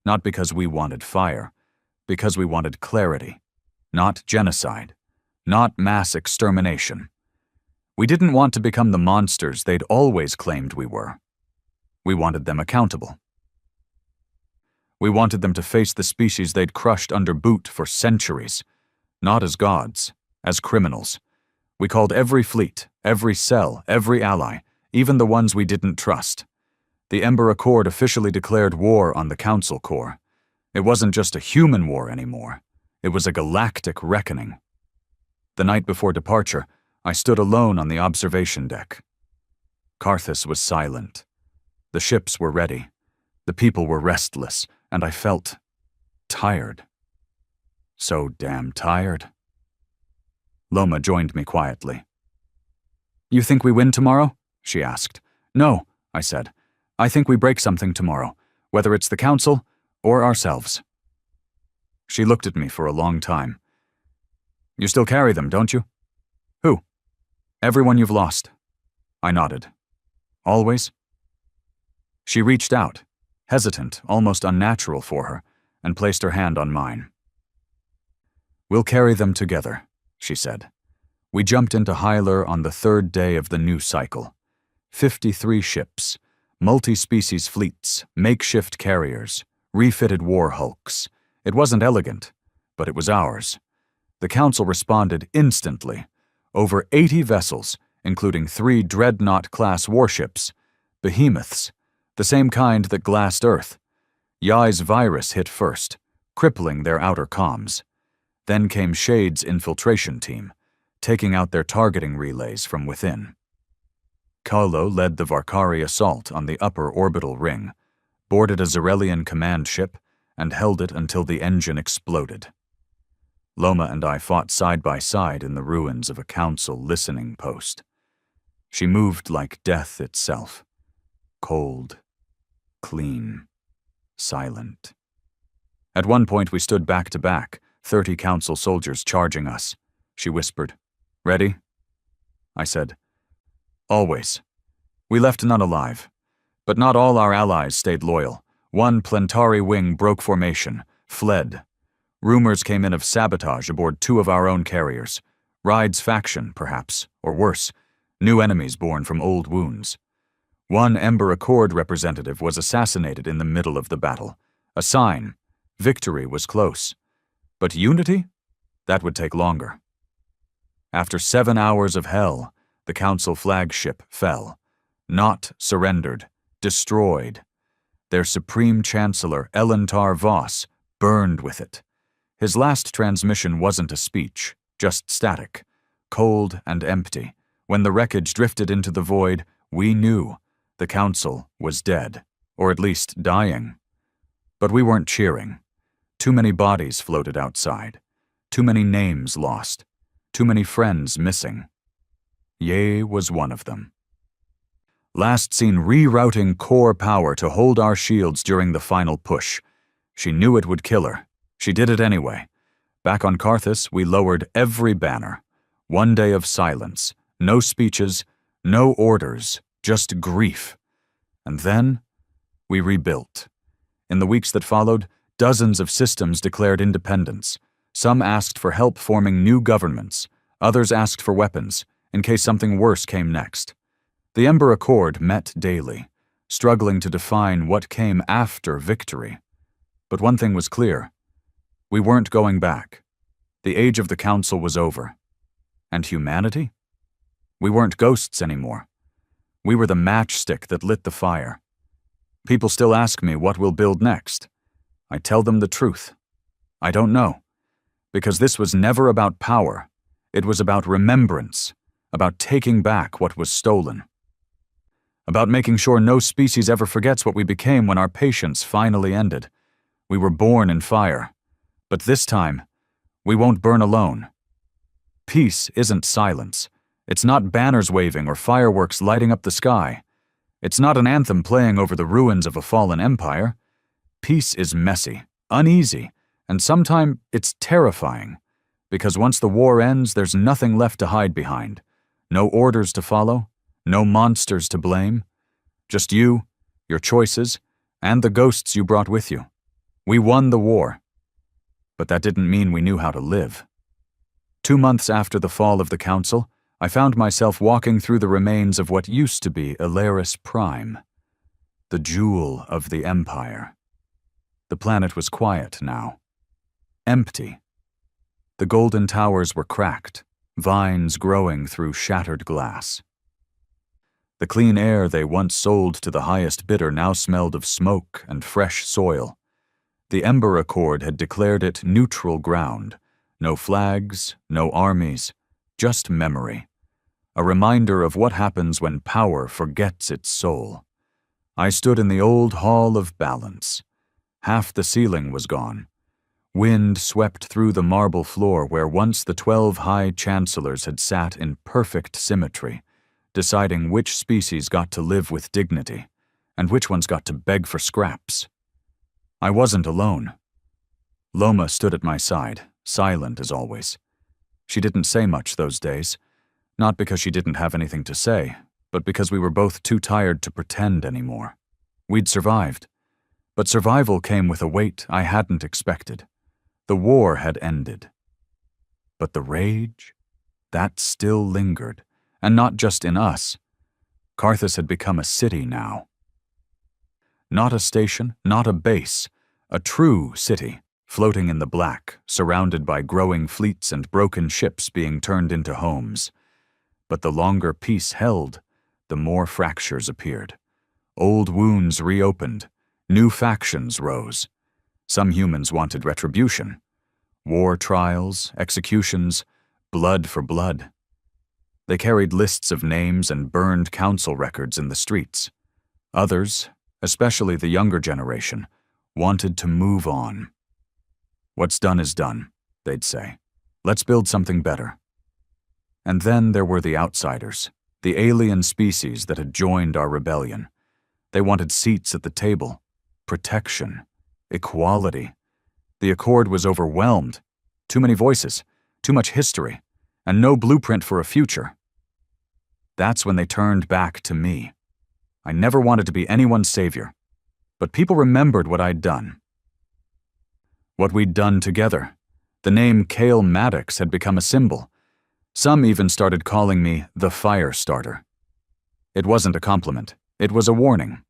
not because we wanted fire, because we wanted clarity, not genocide, not mass extermination. We didn't want to become the monsters they'd always claimed we were. We wanted them accountable. We wanted them to face the species they'd crushed under boot for centuries, not as gods, as criminals. We called every fleet, every cell, every ally, even the ones we didn't trust. The Ember Accord officially declared war on the Council Corps. It wasn't just a human war anymore. It was a galactic reckoning. The night before departure, I stood alone on the observation deck. Karthus was silent. The ships were ready. The people were restless, and I felt tired. So damn tired. Loma joined me quietly. "You think we win tomorrow?" she asked. "No," I said. "I think we break something tomorrow, whether it's the Council or ourselves." She looked at me for a long time. "You still carry them, don't you?" "Who?" "Everyone you've lost." I nodded. "Always?" She reached out, hesitant, almost unnatural for her, and placed her hand on mine. "We'll carry them together," she said. We jumped into Hyler on the 3rd day of the new cycle. 53 ships, multi-species fleets, makeshift carriers, refitted war hulks. It wasn't elegant, but it was ours. The Council responded instantly. Over 80 vessels, including 3 Dreadnought-class warships, behemoths, the same kind that glassed Earth. Yai's virus hit first, crippling their outer comms. Then came Shade's infiltration team, taking out their targeting relays from within. Kaulo led the Varkari assault on the upper orbital ring, boarded a Xyrelian command ship, and held it until the engine exploded. Loma and I fought side by side in the ruins of a council listening post. She moved like death itself, cold, clean, silent. At one point we stood back to back, 30 council soldiers charging us. She whispered, "Ready?" I said, "Always." We left none alive, but not all our allies stayed loyal. One Plentari wing broke formation, fled. Rumors came in of sabotage aboard 2 of our own carriers. Ride's faction, perhaps, or worse, new enemies born from old wounds. One Ember Accord representative was assassinated in the middle of the battle. A sign. Victory was close. But unity? That would take longer. After 7 hours of hell, the Council flagship fell. Not surrendered, destroyed. Their Supreme Chancellor, Elentar Voss, burned with it. His last transmission wasn't a speech, just static, cold and empty. When the wreckage drifted into the void, we knew the Council was dead, or at least dying. But we weren't cheering. Too many bodies floated outside. Too many names lost. Too many friends missing. Ye was one of them. Last seen rerouting core power to hold our shields during the final push. She knew it would kill her. She did it anyway. Back on Carthus, we lowered every banner. 1 day of silence. No speeches, no orders, just grief. And then, we rebuilt. In the weeks that followed, dozens of systems declared independence. Some asked for help forming new governments. Others asked for weapons, in case something worse came next. The Ember Accord met daily, struggling to define what came after victory. But one thing was clear. We weren't going back. The age of the Council was over. And humanity? We weren't ghosts anymore. We were the matchstick that lit the fire. People still ask me what we'll build next. I tell them the truth. I don't know. Because this was never about power. It was about remembrance, about taking back what was stolen. About making sure no species ever forgets what we became when our patience finally ended. We were born in fire. But this time, we won't burn alone. Peace isn't silence. It's not banners waving or fireworks lighting up the sky. It's not an anthem playing over the ruins of a fallen empire. Peace is messy, uneasy, and sometimes it's terrifying. Because once the war ends, there's nothing left to hide behind. No orders to follow, no monsters to blame. Just you, your choices, and the ghosts you brought with you. We won the war. But that didn't mean we knew how to live. 2 months after the fall of the Council, I found myself walking through the remains of what used to be Elaris Prime, the jewel of the Empire. The planet was quiet now. Empty. The golden towers were cracked, vines growing through shattered glass. The clean air they once sold to the highest bidder now smelled of smoke and fresh soil. The Ember Accord had declared it neutral ground. No flags, no armies, just memory. A reminder of what happens when power forgets its soul. I stood in the old Hall of Balance. Half the ceiling was gone. Wind swept through the marble floor where once the 12 high chancellors had sat in perfect symmetry, deciding which species got to live with dignity, and which ones got to beg for scraps. I wasn't alone. Loma stood at my side, silent as always. She didn't say much those days, not because she didn't have anything to say, but because we were both too tired to pretend anymore. We'd survived, but survival came with a weight I hadn't expected. The war had ended. But the rage? That still lingered, and not just in us. Carthus had become a city now. Not a station, not a base, a true city, floating in the black, surrounded by growing fleets and broken ships being turned into homes. But the longer peace held, the more fractures appeared. Old wounds reopened, new factions rose. Some humans wanted retribution. War trials, executions, blood for blood. They carried lists of names and burned council records in the streets. Others, especially the younger generation, wanted to move on. What's done is done, they'd say. Let's build something better. And then there were the outsiders, the alien species that had joined our rebellion. They wanted seats at the table, protection, equality. The Accord was overwhelmed. Too many voices, too much history, and no blueprint for a future. That's when they turned back to me. I never wanted to be anyone's savior, but people remembered what I'd done. What we'd done together. The name Cale Maddox had become a symbol. Some even started calling me the fire starter. It wasn't a compliment. It was a warning.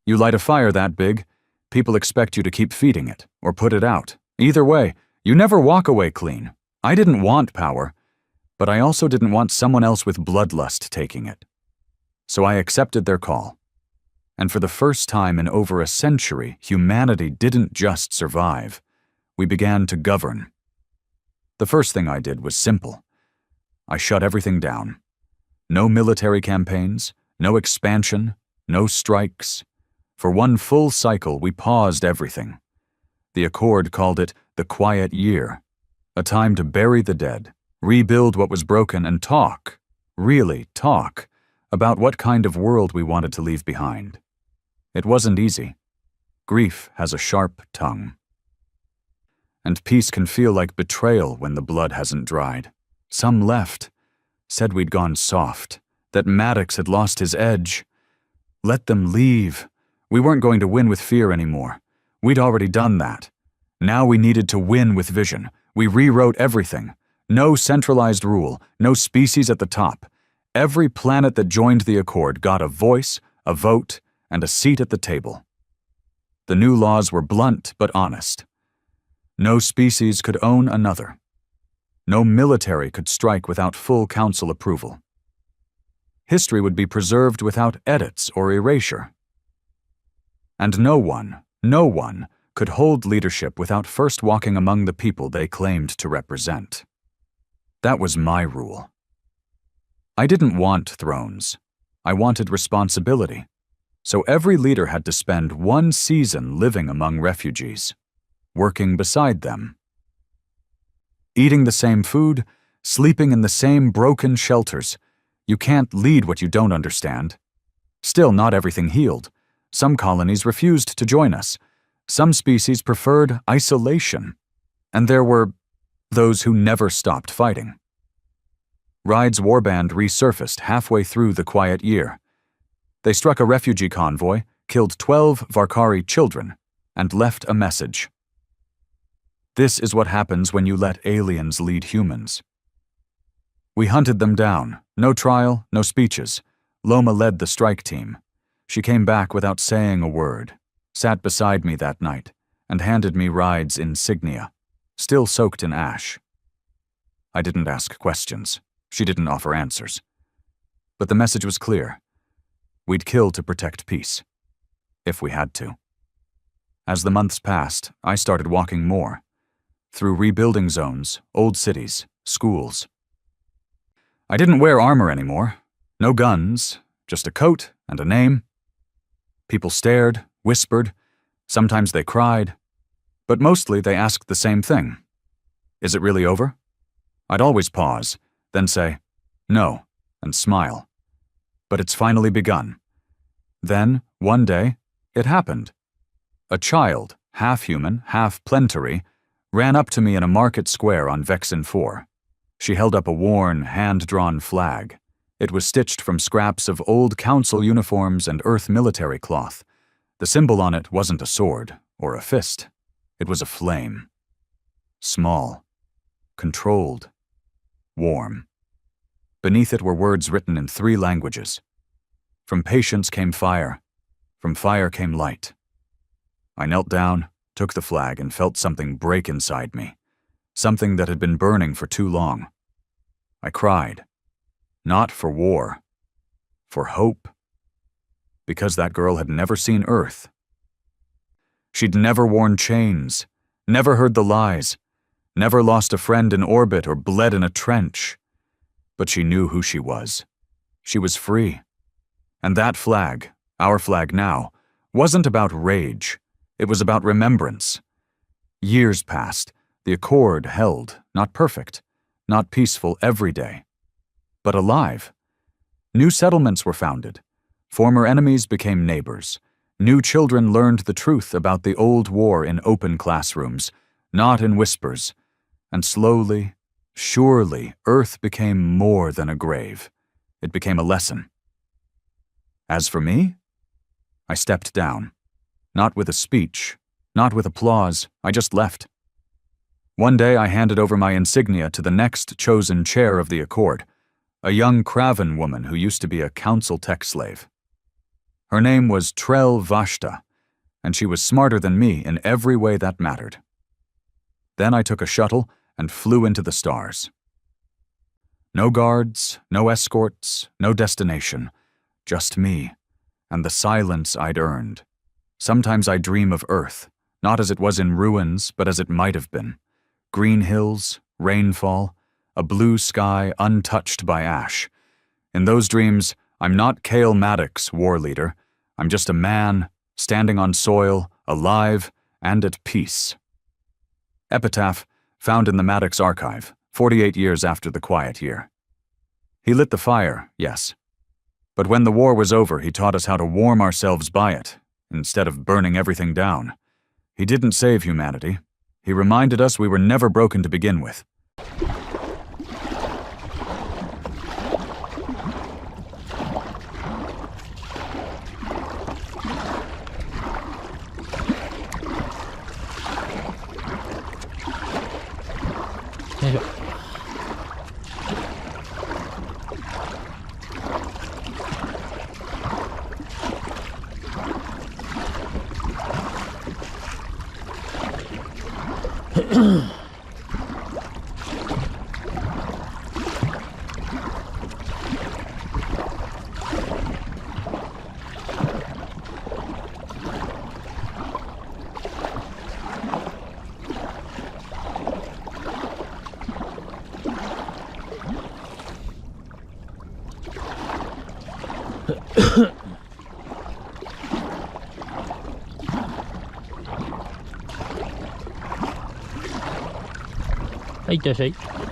You light a fire that big, people expect you to keep feeding it or put it out. Either way, you never walk away clean. I didn't want power, but I also didn't want someone else with bloodlust taking it. So I accepted their call. And for the first time in over a century, humanity didn't just survive. We began to govern. The first thing I did was simple. I shut everything down. No military campaigns, no expansion, no strikes. For one full cycle, we paused everything. The Accord called it the Quiet Year, a time to bury the dead, rebuild what was broken, and talk, really talk, about what kind of world we wanted to leave behind. It wasn't easy. Grief has a sharp tongue. And peace can feel like betrayal when the blood hasn't dried. Some left, said we'd gone soft, that Maddox had lost his edge. Let them leave. We weren't going to win with fear anymore. We'd already done that. Now we needed to win with vision. We rewrote everything. No centralized rule, no species at the top. Every planet that joined the Accord got a voice, a vote, and a seat at the table. The new laws were blunt but honest. No species could own another. No military could strike without full council approval. History would be preserved without edits or erasure. And no one could hold leadership without first walking among the people they claimed to represent. That was my rule. I didn't want thrones. I wanted responsibility. So every leader had to spend one season living among refugees, working beside them, eating the same food, sleeping in the same broken shelters. You can't lead what you don't understand. Still, not everything healed. Some colonies refused to join us. Some species preferred isolation. And there were those who never stopped fighting. Ryde's warband resurfaced halfway through the Quiet Year. They struck a refugee convoy, killed 12 Varkari children, and left a message. This is what happens when you let aliens lead humans. We hunted them down. No trial, no speeches. Loma led the strike team. She came back without saying a word, sat beside me that night, and handed me Ryde's insignia, still soaked in ash. I didn't ask questions. She didn't offer answers. But the message was clear. We'd kill to protect peace, if we had to. As the months passed, I started walking more, through rebuilding zones, old cities, schools. I didn't wear armor anymore. No guns, just a coat and a name. People stared, whispered. Sometimes they cried. But mostly they asked the same thing. Is it really over? I'd always pause, then say, no, and smile. But it's finally begun. Then, one day, it happened. A child, half human, half plentary, ran up to me in a market square on Vexen 4. She held up a worn, hand-drawn flag. It was stitched from scraps of old council uniforms and Earth military cloth. The symbol on it wasn't a sword or a fist. It was a flame. Small, controlled, warm. Beneath it were words written in 3 languages. From patience came fire. From fire came light. I knelt down, took the flag, and felt something break inside me. Something that had been burning for too long. I cried. Not for war. For hope. Because that girl had never seen Earth. She'd never worn chains, never heard the lies, never lost a friend in orbit or bled in a trench. But she knew who she was. She was free. And that flag, our flag now, wasn't about rage. It was about remembrance. Years passed. The Accord held, not perfect, not peaceful every day, but alive. New settlements were founded. Former enemies became neighbors. New children learned the truth about the old war in open classrooms, not in whispers. And slowly, surely, Earth became more than a grave. It became a lesson. As for me, I stepped down. Not with a speech, not with applause, I just left. One day I handed over my insignia to the next chosen chair of the Accord, a young Kraven woman who used to be a council tech slave. Her name was Trell Vashta, and she was smarter than me in every way that mattered. Then I took a shuttle and flew into the stars. No guards, no escorts, no destination, just me, and the silence I'd earned. Sometimes I dream of Earth, not as it was in ruins, but as it might have been. Green hills, rainfall, a blue sky untouched by ash. In those dreams, I'm not Cale Maddox, war leader. I'm just a man, standing on soil, alive, and at peace. Epitaph, found in the Maddox archive, 48 years after the Quiet Year. He lit the fire, yes. But when the war was over, he taught us how to warm ourselves by it, instead of burning everything down. He didn't save humanity. He reminded us we were never broken to begin with. Hey, Jesse.